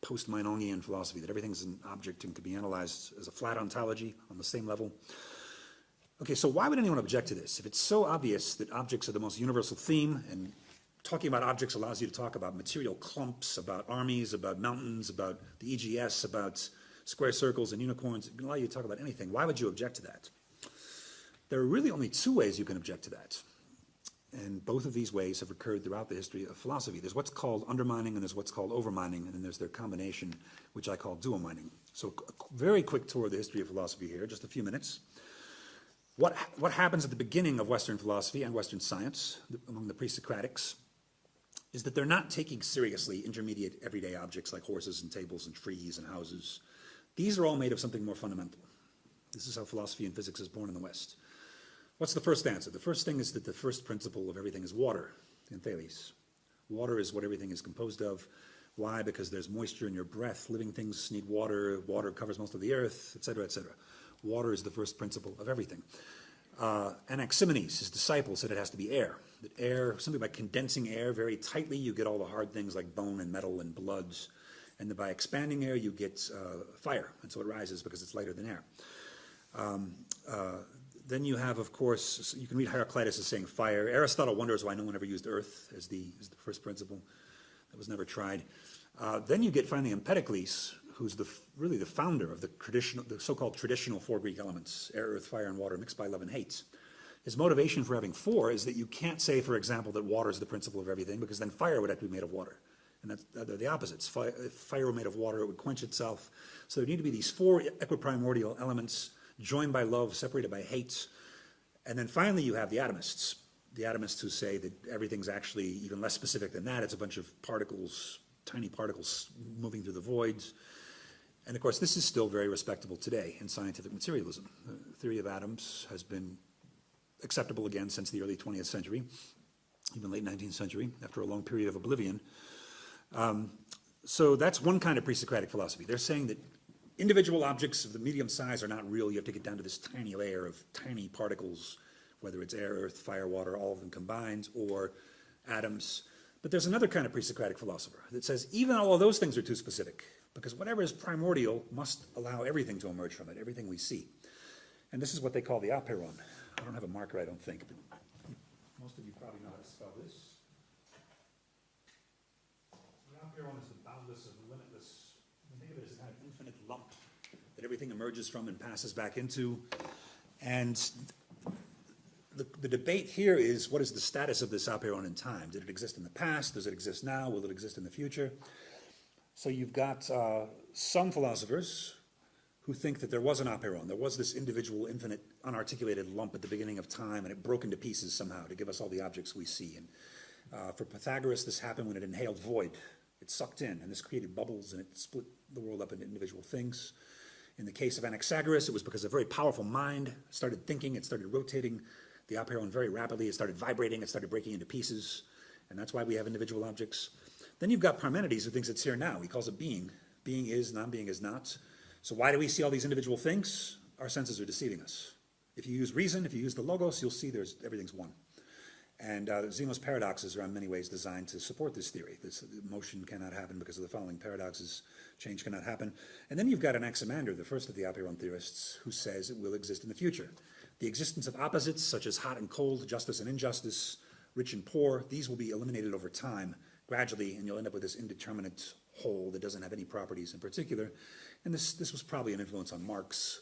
post-Meinongian philosophy, that everything's an object and could be analyzed as a flat ontology on the same level. Okay, so why would anyone object to this? If it's so obvious that objects are the most universal theme, and talking about objects allows you to talk about material clumps, about armies, about mountains, about the EGS, about square circles and unicorns, it can allow you to talk about anything. Why would you object to that? There are really only 2 ways you can object to that. And both of these ways have occurred throughout the history of philosophy. There's what's called undermining and there's what's called overmining, and then there's their combination, which I call dual-mining. So a very quick tour of the history of philosophy here, just a few minutes. What happens at the beginning of Western philosophy and Western science, among the pre-Socratics, is that they're not taking seriously intermediate everyday objects like horses and tables and trees and houses. These are all made of something more fundamental. This is how philosophy and physics is born in the West. What's the first answer? The first thing is that the first principle of everything is water, entheles. Water is what everything is composed of. Why? Because there's moisture in your breath. Living things need water. Water covers most of the earth, etc., etc. Water is the first principle of everything. Anaximenes, his disciple, said it has to be air. That air, simply by condensing air very tightly, you get all the hard things like bone and metal and bloods. And then by expanding air, you get fire. And so it rises because it's lighter than air. Then you have, of course, you can read Heraclitus as saying fire. Aristotle wonders why no one ever used earth as the first principle. That was never tried. Then you get finally Empedocles, who's really the founder of the so-called traditional four Greek elements, air, earth, fire, and water, mixed by love and hate. His motivation for having four is that you can't say, for example, that water is the principle of everything, because then fire would have to be made of water. And they're the opposites. If fire were made of water, it would quench itself. So there need to be these four equiprimordial elements joined by love, separated by hate. And then finally you have the atomists. The atomists who say that everything's actually even less specific than that. It's a bunch of particles, tiny particles moving through the voids. And of course, this is still very respectable today in scientific materialism. The theory of atoms has been acceptable again since the early 20th century, even late 19th century, after a long period of oblivion. So that's one kind of pre-Socratic philosophy. They're saying that individual objects of the medium size are not real. You have to get down to this tiny layer of tiny particles, whether it's air, earth, fire, water, all of them combined, or atoms. But there's another kind of pre-Socratic philosopher that says even all of those things are too specific, because whatever is primordial must allow everything to emerge from it, everything we see. And this is what they call the apeiron. I don't have a marker, I don't think, but most of you probably know how to spell this. The apeiron is the boundless and limitless. You can think of it as a kind of infinite lump that everything emerges from and passes back into. And the debate here is, what is the status of this apeiron in time? Did it exist in the past? Does it exist now? Will it exist in the future? So you've got some philosophers who think that there was an apeiron. There was this individual, infinite, unarticulated lump at the beginning of time, and it broke into pieces somehow to give us all the objects we see. And for Pythagoras, this happened when it inhaled void. It sucked in, and this created bubbles, and it split the world up into individual things. In the case of Anaxagoras, it was because a very powerful mind started thinking, it started rotating the apeiron very rapidly, it started vibrating, it started breaking into pieces, and that's why we have individual objects. Then you've got Parmenides, who thinks it's here now. He calls it being. Being is, non-being is not. So why do we see all these individual things? Our senses are deceiving us. If you use reason, if you use the logos, you'll see everything's one. And Zeno's paradoxes are in many ways designed to support this theory. This motion cannot happen because of the following paradoxes. Change cannot happen. And then you've got Anaximander, the first of the apeiron theorists, who says it will exist in the future. The existence of opposites, such as hot and cold, justice and injustice, rich and poor, these will be eliminated over time, gradually, and you'll end up with this indeterminate whole that doesn't have any properties in particular. And this was probably an influence on Marx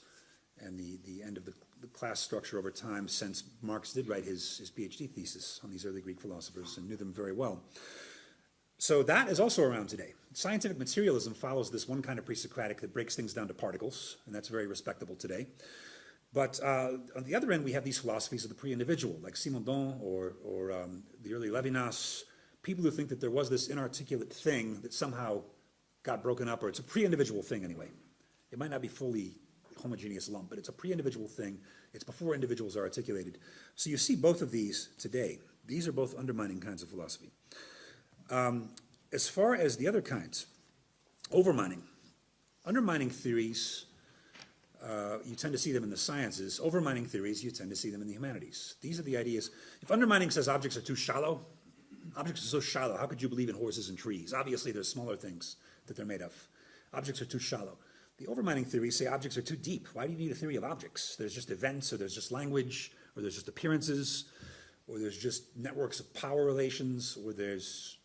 and the end of the class structure over time, since Marx did write his PhD thesis on these early Greek philosophers and knew them very well. So that is also around today. Scientific materialism follows this one kind of pre-Socratic that breaks things down to particles, and that's very respectable today. But on the other end, we have these philosophies of the pre-individual, like Simondon or the early Levinas, people who think that there was this inarticulate thing that somehow got broken up, or it's a pre-individual thing anyway. It might not be fully homogeneous lump, but it's a pre-individual thing. It's before individuals are articulated. So you see both of these today. These are both undermining kinds of philosophy. As far as the other kinds, undermining theories, you tend to see them in the sciences. Overmining theories, you tend to see them in the humanities. These are the ideas. If undermining says objects are too shallow, objects are so shallow, how could you believe in horses and trees? Obviously, there's smaller things that they're made of. Objects are too shallow. The overmining theories say objects are too deep. Why do you need a theory of objects? There's just events, or there's just language, or there's just appearances, or there's just networks of power relations, or there's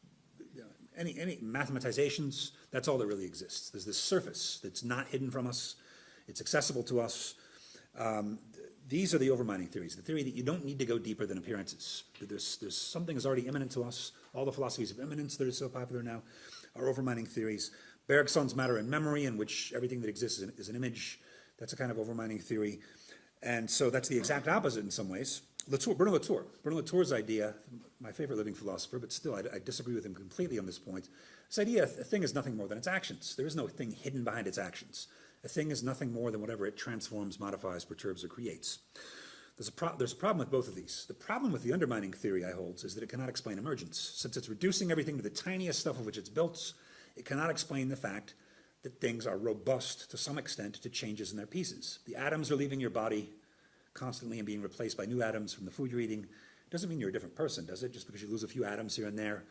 any mathematizations. That's all that really exists. There's this surface that's not hidden from us. It's accessible to us. These are the overmining theories, the theory that you don't need to go deeper than appearances. That there's something is already immanent to us. All the philosophies of immanence that are so popular now are overmining theories. Bergson's matter and memory, in which everything that exists is an image. That's a kind of overmining theory. And so that's the exact opposite in some ways. Bruno Latour's idea, my favorite living philosopher, but still I disagree with him completely on this point. This idea, a thing is nothing more than its actions. There is no thing hidden behind its actions. A thing is nothing more than whatever it transforms, modifies, perturbs, or creates. There's a problem with both of these. The problem with the undermining theory I hold is that it cannot explain emergence. Since it's reducing everything to the tiniest stuff of which it's built, it cannot explain the fact that things are robust to some extent to changes in their pieces. The atoms are leaving your body constantly and being replaced by new atoms from the food you're eating. It doesn't mean you're a different person, does it? Just because you lose a few atoms here and there.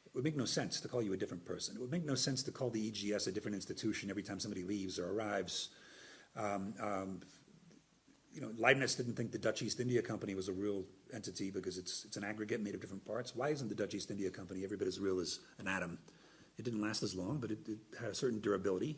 It would make no sense to call you a different person. It would make no sense to call the EGS a different institution every time somebody leaves or arrives. Leibniz didn't think the Dutch East India Company was a real entity because it's an aggregate made of different parts. Why isn't the Dutch East India Company every bit as real as an atom? It didn't last as long, but it had a certain durability.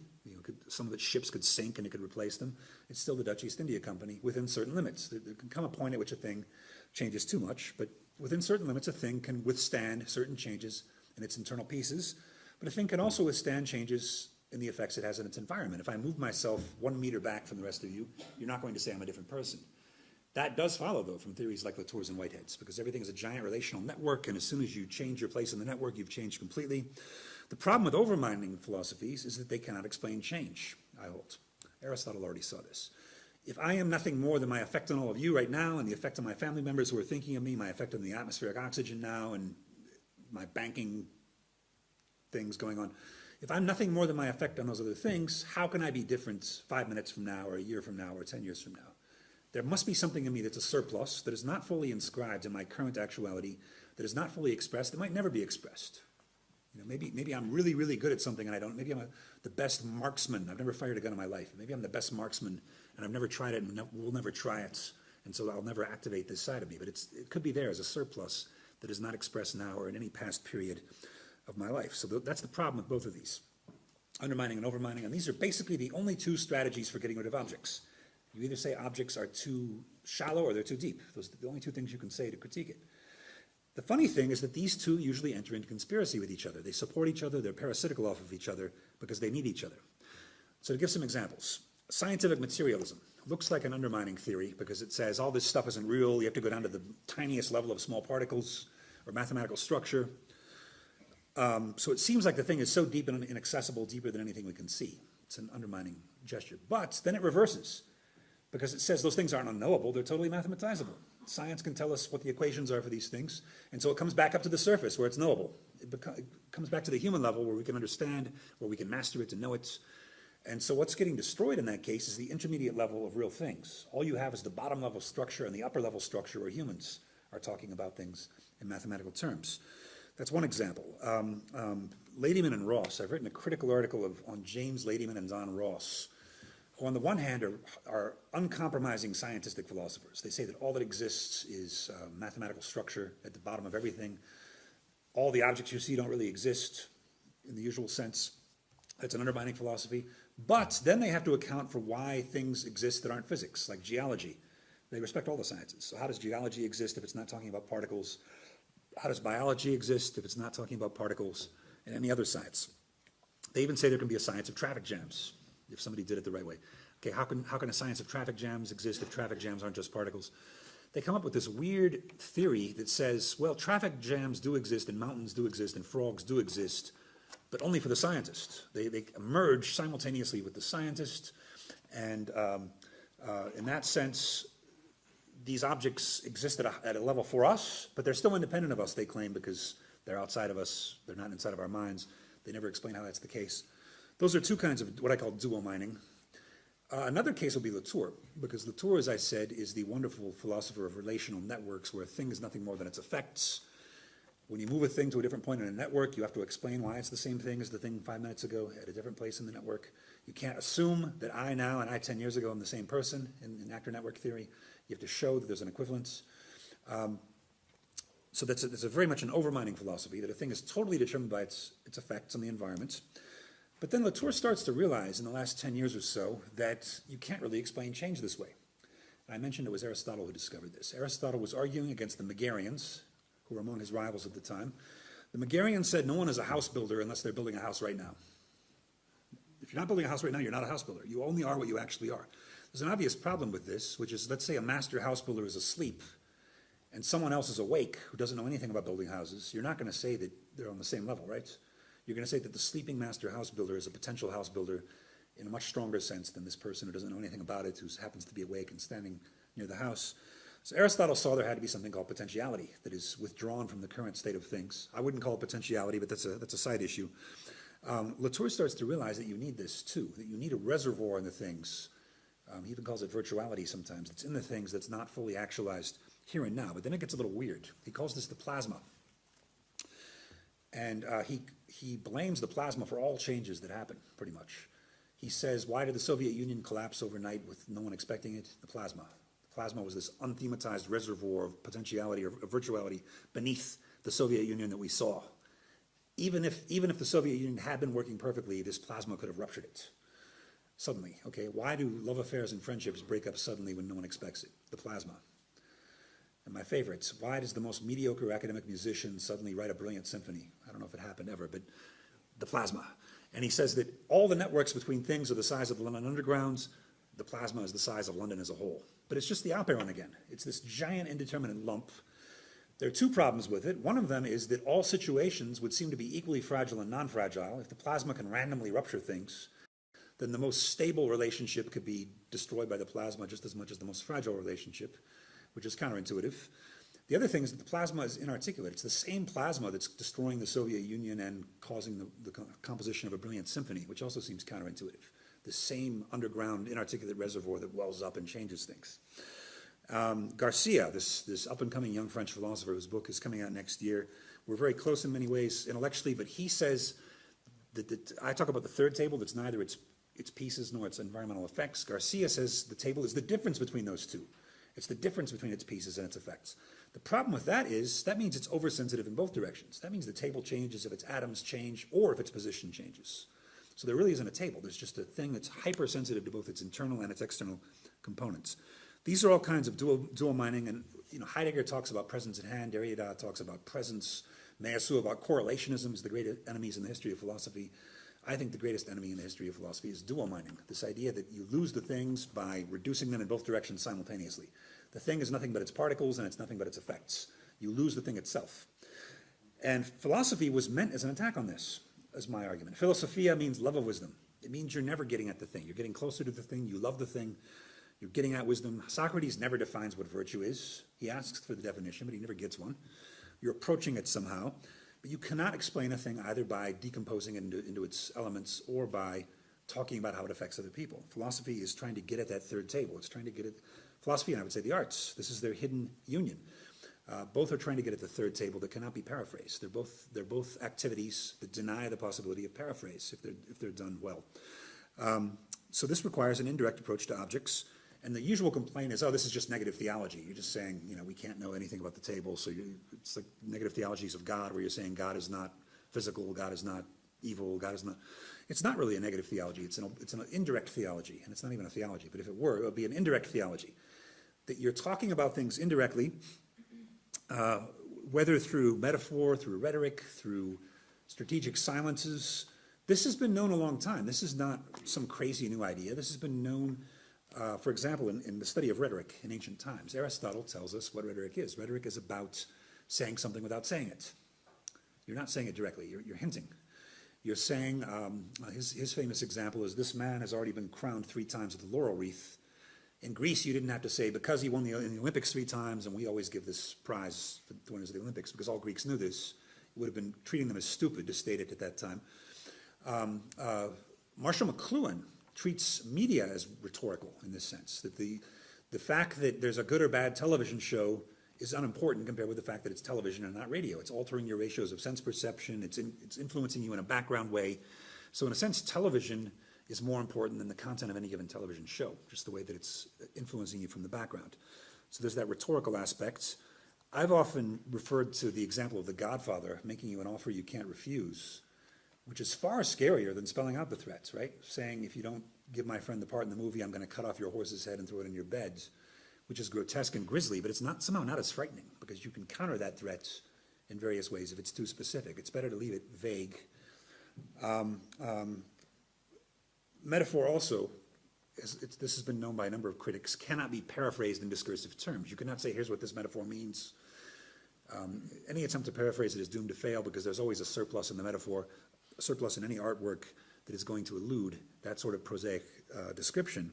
Some of its ships could sink and it could replace them. It's still the Dutch East India Company within certain limits. There can come a point at which a thing changes too much, but within certain limits, a thing can withstand certain changes in its internal pieces, but a thing can also withstand changes in the effects it has in its environment. If I move myself 1 meter back from the rest of you, you're not going to say I'm a different person. That does follow, though, from theories like Latour's and Whitehead's, because everything is a giant relational network, and as soon as you change your place in the network, you've changed completely. The problem with overmining philosophies is that they cannot explain change, I hold. Aristotle already saw this. If I am nothing more than my effect on all of you right now, and the effect on my family members who are thinking of me, my effect on the atmospheric oxygen now, and my banking things going on, if I'm nothing more than my effect on those other things, how can I be different 5 minutes from now, or a year from now, or 10 years from now? There must be something in me that's a surplus, that is not fully inscribed in my current actuality, that is not fully expressed, that might never be expressed. Maybe I'm really, really good at something and I don't. Maybe I'm the best marksman. I've never fired a gun in my life. Maybe I'm the best marksman and I've never tried it and will never try it. And so I'll never activate this side of me. But it could be there as a surplus that is not expressed now or in any past period of my life. So that's the problem with both of these, undermining and overmining. And these are basically the only two strategies for getting rid of objects. You either say objects are too shallow or they're too deep. Those are the only two things you can say to critique it. The funny thing is that these two usually enter into conspiracy with each other. They support each other, they're parasitical off of each other because they need each other. So to give some examples, scientific materialism looks like an undermining theory because it says all this stuff isn't real, you have to go down to the tiniest level of small particles or mathematical structure. So it seems like the thing is so deep and inaccessible, deeper than anything we can see. It's an undermining gesture. But then it reverses because it says those things aren't unknowable, they're totally mathematizable. Science can tell us what the equations are for these things, and so it comes back up to the surface where it's knowable. It comes back to the human level where we can understand, where we can master it and know it. And so what's getting destroyed in that case is the intermediate level of real things. All you have is the bottom level structure and the upper level structure where humans are talking about things in mathematical terms. That's one example. Ladyman and Ross, I've written a critical article on James Ladyman and Don Ross, who on the one hand are uncompromising scientific philosophers. They say that all that exists is mathematical structure at the bottom of everything. All the objects you see don't really exist in the usual sense. That's an undermining philosophy. But then they have to account for why things exist that aren't physics, like geology. They respect all the sciences. So how does geology exist if it's not talking about particles? How does biology exist if it's not talking about particles and any other science? They even say there can be a science of traffic jams if somebody did it the right way. Okay, how can a science of traffic jams exist if traffic jams aren't just particles? They come up with this weird theory that says, well, traffic jams do exist and mountains do exist and frogs do exist, but only for the scientist. They emerge simultaneously with the scientist, and in that sense, these objects exist at a level for us, but they're still independent of us, they claim, because they're outside of us, they're not inside of our minds. They never explain how that's the case. Those are two kinds of what I call dual mining. Another case will be Latour, because Latour, as I said, is the wonderful philosopher of relational networks where a thing is nothing more than its effects. When you move a thing to a different point in a network, you have to explain why it's the same thing as the thing 5 minutes ago at a different place in the network. You can't assume that I now and I 10 years ago am the same person in actor network theory. You have to show that there's an equivalence. So that's a very much an overmining philosophy, that a thing is totally determined by its effects on the environment. But then Latour starts to realize in the last 10 years or so that you can't really explain change this way. And I mentioned it was Aristotle who discovered this. Aristotle was arguing against the Megarians, who were among his rivals at the time. The Megarians said no one is a house builder unless they're building a house right now. If you're not building a house right now, you're not a house builder. You only are what you actually are. There's an obvious problem with this, which is, let's say a master house builder is asleep and someone else is awake who doesn't know anything about building houses. You're not going to say that they're on the same level, right? You're going to say that the sleeping master house builder is a potential house builder in a much stronger sense than this person who doesn't know anything about it, who happens to be awake and standing near the house. So Aristotle saw there had to be something called potentiality that is withdrawn from the current state of things. I wouldn't call it potentiality, but that's a side issue. Latour starts to realize that you need this too, that you need a reservoir in the things. He even calls it virtuality sometimes. It's in the things that's not fully actualized here and now, but then it gets a little weird. He calls this the plasma. And he blames the plasma for all changes that happen, pretty much. He says, why did the Soviet Union collapse overnight with no one expecting it? The plasma. The plasma was this unthematized reservoir of potentiality or of virtuality beneath the Soviet Union that we saw. Even if the Soviet Union had been working perfectly, this plasma could have ruptured it. Suddenly, okay, why do love affairs and friendships break up suddenly when no one expects it? The plasma. And my favorites, why does the most mediocre academic musician suddenly write a brilliant symphony? I don't know if it happened ever, but the plasma. And he says that all the networks between things are the size of the London Underground, the plasma is the size of London as a whole. But it's just the operon again. It's this giant indeterminate lump. There are two problems with it. One of them is that all situations would seem to be equally fragile and non-fragile. If the plasma can randomly rupture things, then the most stable relationship could be destroyed by the plasma just as much as the most fragile relationship, which is counterintuitive. The other thing is that the plasma is inarticulate. It's the same plasma that's destroying the Soviet Union and causing the composition of a brilliant symphony, which also seems counterintuitive. The same underground inarticulate reservoir that wells up and changes things. Garcia, this up-and-coming young French philosopher whose book is coming out next year, we're very close in many ways intellectually, but he says that I talk about the third table that's neither its pieces nor its environmental effects. Garcia says the table is the difference between those two. It's the difference between its pieces and its effects. The problem with that is that means it's oversensitive in both directions. That means the table changes if its atoms change or if its position changes. So there really isn't a table. There's just a thing that's hypersensitive to both its internal and its external components. These are all kinds of dual mining, and Heidegger talks about presence at hand, Derrida talks about presence, Meillassoux about correlationism is the great enemies in the history of philosophy. I think the greatest enemy in the history of philosophy is dual mining, this idea that you lose the things by reducing them in both directions simultaneously. The thing is nothing but its particles and it's nothing but its effects. You lose the thing itself. And philosophy was meant as an attack on this, as my argument. Philosophia means love of wisdom. It means you're never getting at the thing. You're getting closer to the thing, you love the thing, you're getting at wisdom. Socrates never defines what virtue is. He asks for the definition, but he never gets one. You're approaching it somehow. But you cannot explain a thing either by decomposing it into its elements or by talking about how it affects other people. Philosophy is trying to get at that third table. It's trying to get at philosophy, and I would say the arts. This is their hidden union. Both are trying to get at the third table that cannot be paraphrased. They're both activities that deny the possibility of paraphrase if they're done well. So this requires an indirect approach to objects. And the usual complaint is, oh, this is just negative theology. You're just saying, we can't know anything about the table. So it's like negative theologies of God, where you're saying God is not physical, God is not evil, God is not. It's not really a negative theology. It's an indirect theology, and it's not even a theology. But if it were, it would be an indirect theology. That you're talking about things indirectly, whether through metaphor, through rhetoric, through strategic silences. This has been known a long time. This is not some crazy new idea. This has been known. For example, in the study of rhetoric in ancient times, Aristotle tells us what rhetoric is. Rhetoric is about saying something without saying it. You're not saying it directly, you're hinting. You're saying, his famous example is, this man has already been crowned 3 times with the laurel wreath. In Greece, you didn't have to say, because he won the Olympics 3 times, and we always give this prize for the winners of the Olympics, because all Greeks knew this. It would have been treating them as stupid to state it at that time. Marshall McLuhan treats media as rhetorical in this sense, that the fact that there's a good or bad television show is unimportant compared with the fact that it's television and not radio. It's altering your ratios of sense perception, it's influencing you in a background way. So in a sense, television is more important than the content of any given television show, just the way that it's influencing you from the background. So there's that rhetorical aspect. I've often referred to the example of The Godfather, making you an offer you can't refuse, which is far scarier than spelling out the threats, right? Saying, if you don't give my friend the part in the movie, I'm going to cut off your horse's head and throw it in your bed, which is grotesque and grisly, but it's somehow not as frightening, because you can counter that threat in various ways if it's too specific. It's better to leave it vague. Metaphor also, this has been known by a number of critics, cannot be paraphrased in discursive terms. You cannot say, here's what this metaphor means. Any attempt to paraphrase it is doomed to fail, because there's always a surplus in the metaphor, a surplus in any artwork that is going to elude that sort of prosaic description.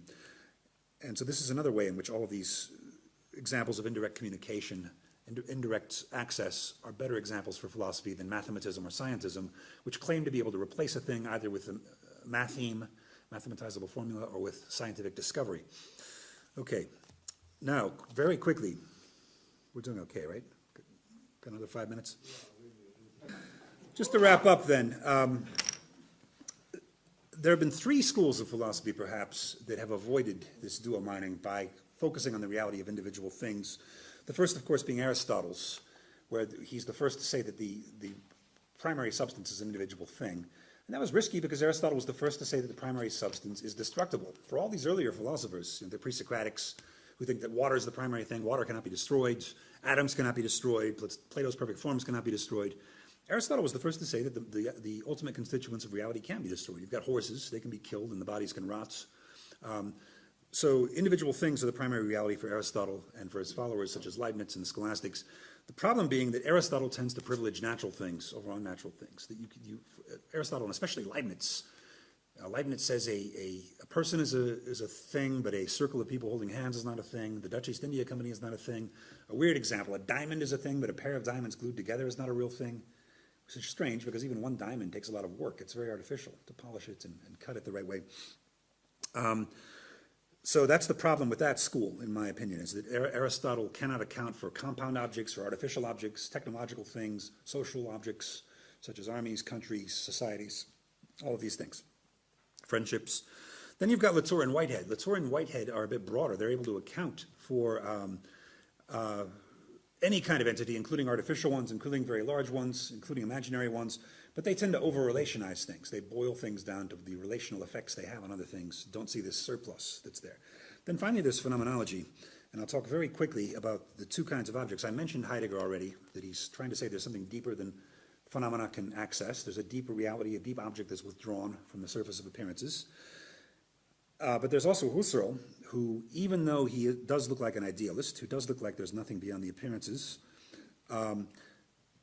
And so this is another way in which all of these examples of indirect communication, indirect access, are better examples for philosophy than mathematism or scientism, which claim to be able to replace a thing either with a matheme, mathematizable formula, or with scientific discovery. Okay, now, very quickly, we're doing okay, right? Got another 5 minutes? Just to wrap up then, there have been three schools of philosophy, perhaps, that have avoided this dual mining by focusing on the reality of individual things. The first, of course, being Aristotle's, where he's the first to say that the primary substance is an individual thing. And that was risky because Aristotle was the first to say that the primary substance is destructible. For all these earlier philosophers, the pre-Socratics, who think that water is the primary thing, water cannot be destroyed, atoms cannot be destroyed, Plato's perfect forms cannot be destroyed. Aristotle was the first to say that the ultimate constituents of reality can be destroyed. You've got horses, they can be killed and the bodies can rot. So individual things are the primary reality for Aristotle and for his followers, such as Leibniz and the scholastics. The problem being that Aristotle tends to privilege natural things over unnatural things. That Aristotle, and especially Leibniz, Leibniz says a person is a thing, but a circle of people holding hands is not a thing. The Dutch East India Company is not a thing. A weird example, a diamond is a thing, but a pair of diamonds glued together is not a real thing. Which is strange because even one diamond takes a lot of work. It's very artificial to polish it and cut it the right way. So that's the problem with that school, in my opinion, is that Aristotle cannot account for compound objects or artificial objects, technological things, social objects, such as armies, countries, societies, all of these things, friendships. Then you've got Latour and Whitehead. Latour and Whitehead are a bit broader. They're able to account for any kind of entity, including artificial ones, including very large ones, including imaginary ones, but they tend to over-relationize things. They boil things down to the relational effects they have on other things, don't see this surplus that's there. Then finally there's phenomenology, and I'll talk very quickly about the two kinds of objects. I mentioned Heidegger already, that he's trying to say there's something deeper than phenomena can access. There's a deeper reality, a deep object that's withdrawn from the surface of appearances. But there's also Husserl, who, even though he does look like an idealist, who does look like there's nothing beyond the appearances,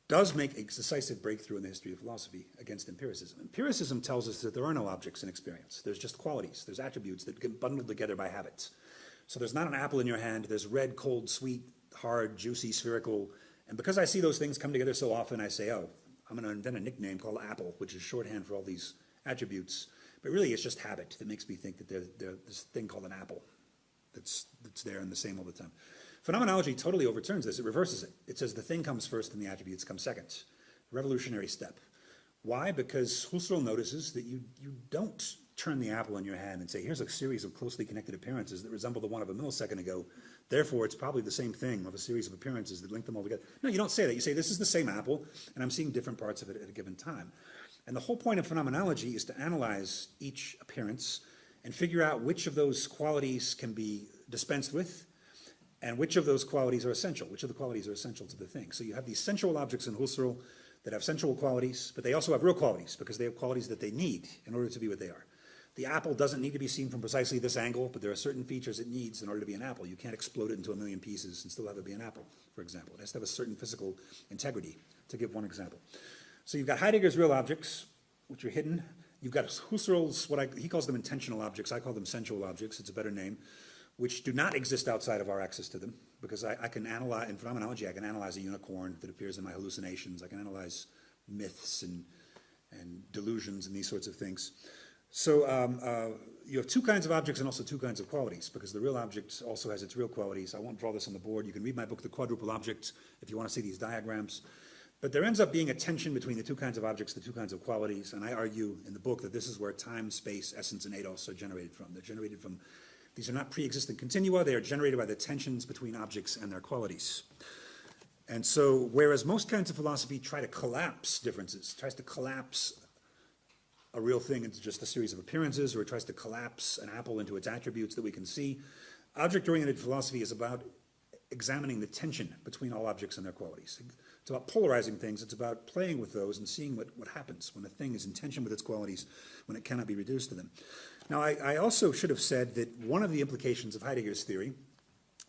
does make a decisive breakthrough in the history of philosophy against empiricism. Empiricism tells us that there are no objects in experience. There's just qualities. There's attributes that get bundled together by habits. So there's not an apple in your hand. There's red, cold, sweet, hard, juicy, spherical. And because I see those things come together so often, I say, oh, I'm going to invent a nickname called Apple, which is shorthand for all these attributes. But really, it's just habit that makes me think that there's this thing called an apple that's there and the same all the time. Phenomenology totally overturns this. It reverses it. It says the thing comes first and the attributes come second. Revolutionary step. Why? Because Husserl notices that you don't turn the apple in your hand and say, here's a series of closely connected appearances that resemble the one of a millisecond ago. Therefore, it's probably the same thing of a series of appearances that link them all together. No, you don't say that. You say, this is the same apple, and I'm seeing different parts of it at a given time. And the whole point of phenomenology is to analyze each appearance and figure out which of those qualities can be dispensed with and which of those qualities are essential, which of the qualities are essential to the thing. So you have these sensual objects in Husserl that have sensual qualities, but they also have real qualities because they have qualities that they need in order to be what they are. The apple doesn't need to be seen from precisely this angle, but there are certain features it needs in order to be an apple. You can't explode it into a million pieces and still have it be an apple, for example. It has to have a certain physical integrity, to give one example. So you've got Heidegger's real objects, which are hidden. You've got Husserl's, he calls them intentional objects. I call them sensual objects. It's a better name, which do not exist outside of our access to them, because I can analyze, in phenomenology, I can analyze a unicorn that appears in my hallucinations. I can analyze myths and delusions and these sorts of things. So you have two kinds of objects and also two kinds of qualities, because the real object also has its real qualities. I won't draw this on the board. You can read my book, The Quadruple Object, if you want to see these diagrams. But there ends up being a tension between the two kinds of objects, the two kinds of qualities, and I argue in the book that this is where time, space, essence, and eidos are generated from. They're generated from, these are not pre-existent continua, they are generated by the tensions between objects and their qualities. And so, whereas most kinds of philosophy try to collapse differences, tries to collapse a real thing into just a series of appearances, or it tries to collapse an apple into its attributes that we can see, object-oriented philosophy is about examining the tension between all objects and their qualities. It's about polarizing things. It's about playing with those and seeing what happens when a thing is in tension with its qualities, when it cannot be reduced to them. Now, I also should have said that one of the implications of Heidegger's theory,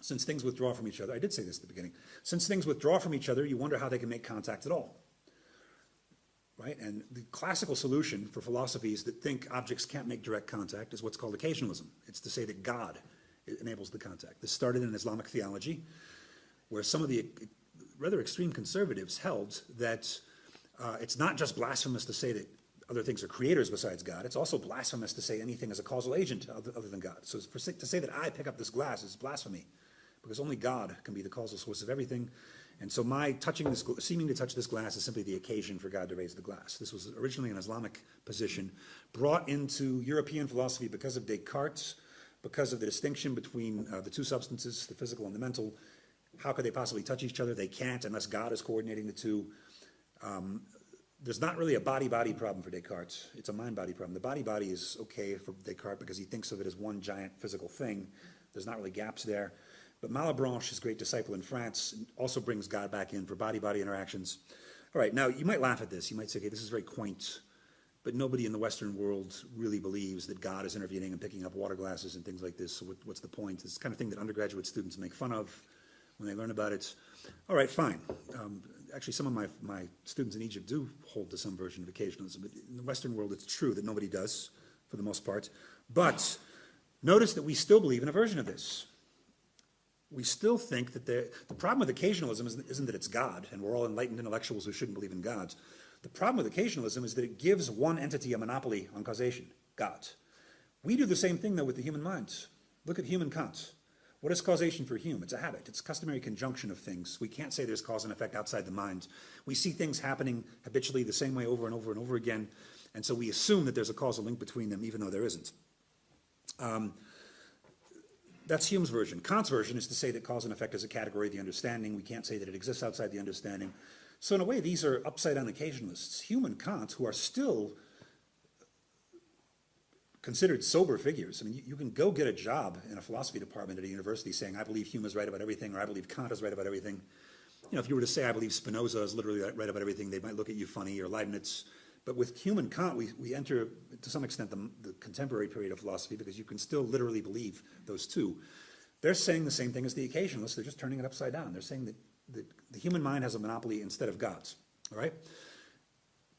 since things withdraw from each other, I did say this at the beginning, since things withdraw from each other, you wonder how they can make contact at all. Right? And the classical solution for philosophies that think objects can't make direct contact is what's called occasionalism. It's to say that God it enables the contact. This started in Islamic theology, where some of the rather extreme conservatives held that it's not just blasphemous to say that other things are creators besides God, it's also blasphemous to say anything is a causal agent other than God. So to say that I pick up this glass is blasphemy, because only God can be the causal source of everything. And so my seeming to touch this glass is simply the occasion for God to raise the glass. This was originally an Islamic position, brought into European philosophy because of Descartes, because of the distinction between the two substances, the physical and the mental. How could they possibly touch each other? They can't unless God is coordinating the two. There's not really a body-body problem for Descartes. It's a mind-body problem. The body-body is okay for Descartes because he thinks of it as one giant physical thing. There's not really gaps there. But Malebranche, his great disciple in France, also brings God back in for body-body interactions. All right, now you might laugh at this. You might say, okay, this is very quaint, but nobody in the Western world really believes that God is intervening and picking up water glasses and things like this. So what's the point? It's the kind of thing that undergraduate students make fun of when they learn about it. All right, fine. Actually, some of my students in Egypt do hold to some version of occasionalism. But in the Western world, it's true that nobody does, for the most part. But notice that we still believe in a version of this. We still think that the problem with occasionalism isn't that it's God, and we're all enlightened intellectuals who shouldn't believe in God. The problem with occasionalism is that it gives one entity a monopoly on causation, God. We do the same thing, though, with the human mind. Look at Hume and Kant. What is causation for Hume? It's a habit. It's a customary conjunction of things. We can't say there's cause and effect outside the mind. We see things happening habitually the same way over and over and over again, and so we assume that there's a causal link between them, even though there isn't. That's Hume's version. Kant's version is to say that cause and effect is a category of the understanding. We can't say that it exists outside the understanding. So in a way, these are upside-down occasionalists. Hume and Kant, who are still considered sober figures. I mean, you can go get a job in a philosophy department at a university saying, I believe Hume is right about everything, or I believe Kant is right about everything. You know, if you were to say, I believe Spinoza is literally right about everything, they might look at you funny, or Leibniz. But with Hume and Kant, we enter, to some extent, the contemporary period of philosophy, because you can still literally believe those two. They're saying the same thing as the occasionalists. They're just turning it upside down. They're saying that the human mind has a monopoly instead of God's. All right?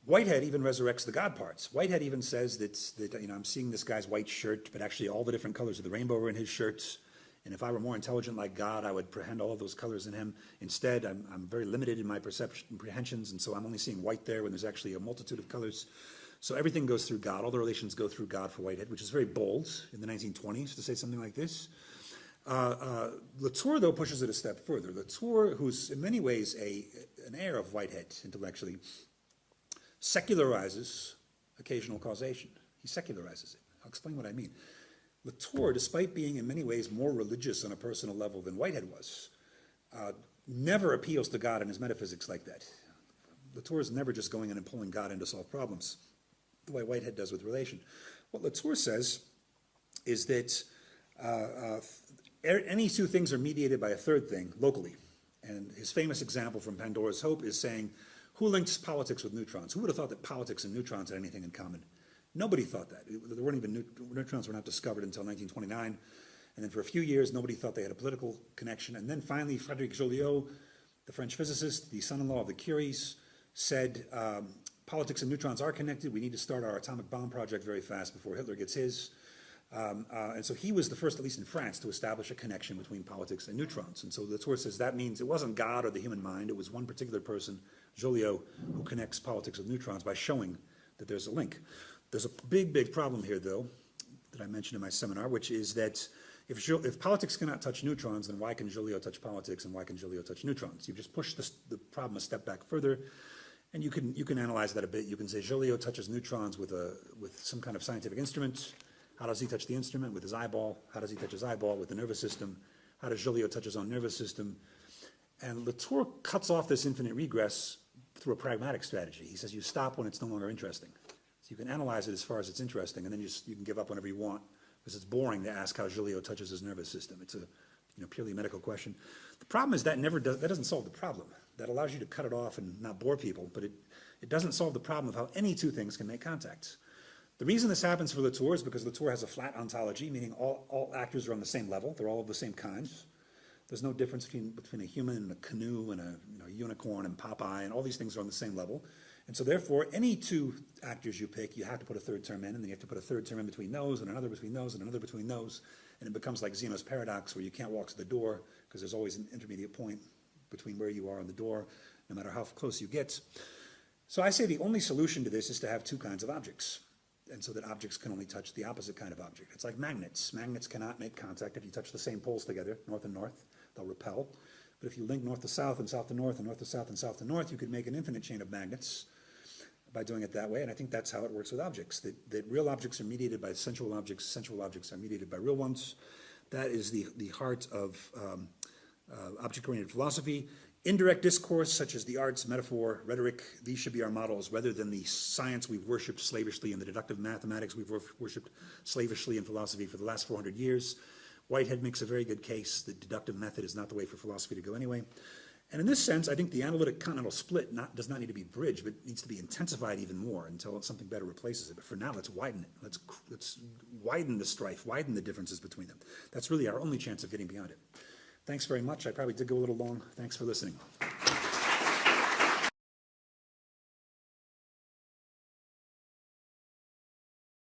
Whitehead even resurrects the God parts. Whitehead even says that you know, I'm seeing this guy's white shirt, but actually all the different colors of the rainbow are in his shirts. And if I were more intelligent like God, I would prehend all of those colors in him. Instead, I'm very limited in my comprehensions, and so I'm only seeing white there when there's actually a multitude of colors. So everything goes through God. All the relations go through God for Whitehead, which is very bold in the 1920s to say something like this. Latour, though, pushes it a step further. Latour, who's in many ways an heir of Whitehead intellectually, secularizes occasional causation. He secularizes it. I'll explain what I mean. Latour, despite being in many ways more religious on a personal level than Whitehead was, never appeals to God in his metaphysics like that. Latour is never just going in and pulling God in to solve problems, the way Whitehead does with relation. What Latour says is that any two things are mediated by a third thing locally. And his famous example from Pandora's Hope is saying, who links politics with neutrons? Who would have thought that politics and neutrons had anything in common? Nobody thought that. There weren't even neutrons were not discovered until 1929. And then for a few years, nobody thought they had a political connection. And then finally, Frédéric Joliot, the French physicist, the son-in-law of the Curies, said, politics and neutrons are connected. We need to start our atomic bomb project very fast before Hitler gets his. And so he was the first, at least in France, to establish a connection between politics and neutrons. And so Latour says that means it wasn't God or the human mind. It was one particular person, Joliot, who connects politics with neutrons by showing that there's a link. There's a big, big problem here, though, that I mentioned in my seminar, which is that if politics cannot touch neutrons, then why can Joliot touch politics and why can Joliot touch neutrons? You just push the problem a step back further, and you can analyze that a bit. You can say Joliot touches neutrons with some kind of scientific instrument. How does he touch the instrument? With his eyeball. How does he touch his eyeball? With the nervous system. How does Joliot touch his own nervous system? And Latour cuts off this infinite regress through a pragmatic strategy. He says you stop when it's no longer interesting. So you can analyze it as far as it's interesting, and then you can give up whenever you want, because it's boring to ask how Joliot touches his nervous system. It's a purely medical question. The problem is that doesn't solve the problem. That allows you to cut it off and not bore people, but it doesn't solve the problem of how any two things can make contact. The reason this happens for Latour is because Latour has a flat ontology, meaning all actors are on the same level. They're all of the same kind. There's no difference between a human and a canoe and a unicorn and Popeye, and all these things are on the same level. And so therefore, any two actors you pick, you have to put a third term in, and then you have to put a third term in between those, and another between those, and another between those. and it becomes like Zeno's paradox, where you can't walk to the door because there's always an intermediate point between where you are and the door, no matter how close you get. So I say the only solution to this is to have two kinds of objects, and so that objects can only touch the opposite kind of object. It's like magnets. Magnets cannot make contact if you touch the same poles together, north and north. They'll repel. But if you link north to south and south to north and north to south and south to north, you could make an infinite chain of magnets by doing it that way. And I think that's how it works with objects, that real objects are mediated by sensual objects are mediated by real ones. That is the heart of object-oriented philosophy. Indirect discourse, such as the arts, metaphor, rhetoric, these should be our models, rather than the science we've worshipped slavishly and the deductive mathematics we've worshipped slavishly in philosophy for the last 400 years. Whitehead makes a very good case that deductive method is not the way for philosophy to go anyway. And in this sense, I think the analytic continental split does not need to be bridged, but needs to be intensified even more until something better replaces it. But for now, let's widen it. Let's widen the strife, widen the differences between them. That's really our only chance of getting beyond it. Thanks very much. I probably did go a little long. Thanks for listening.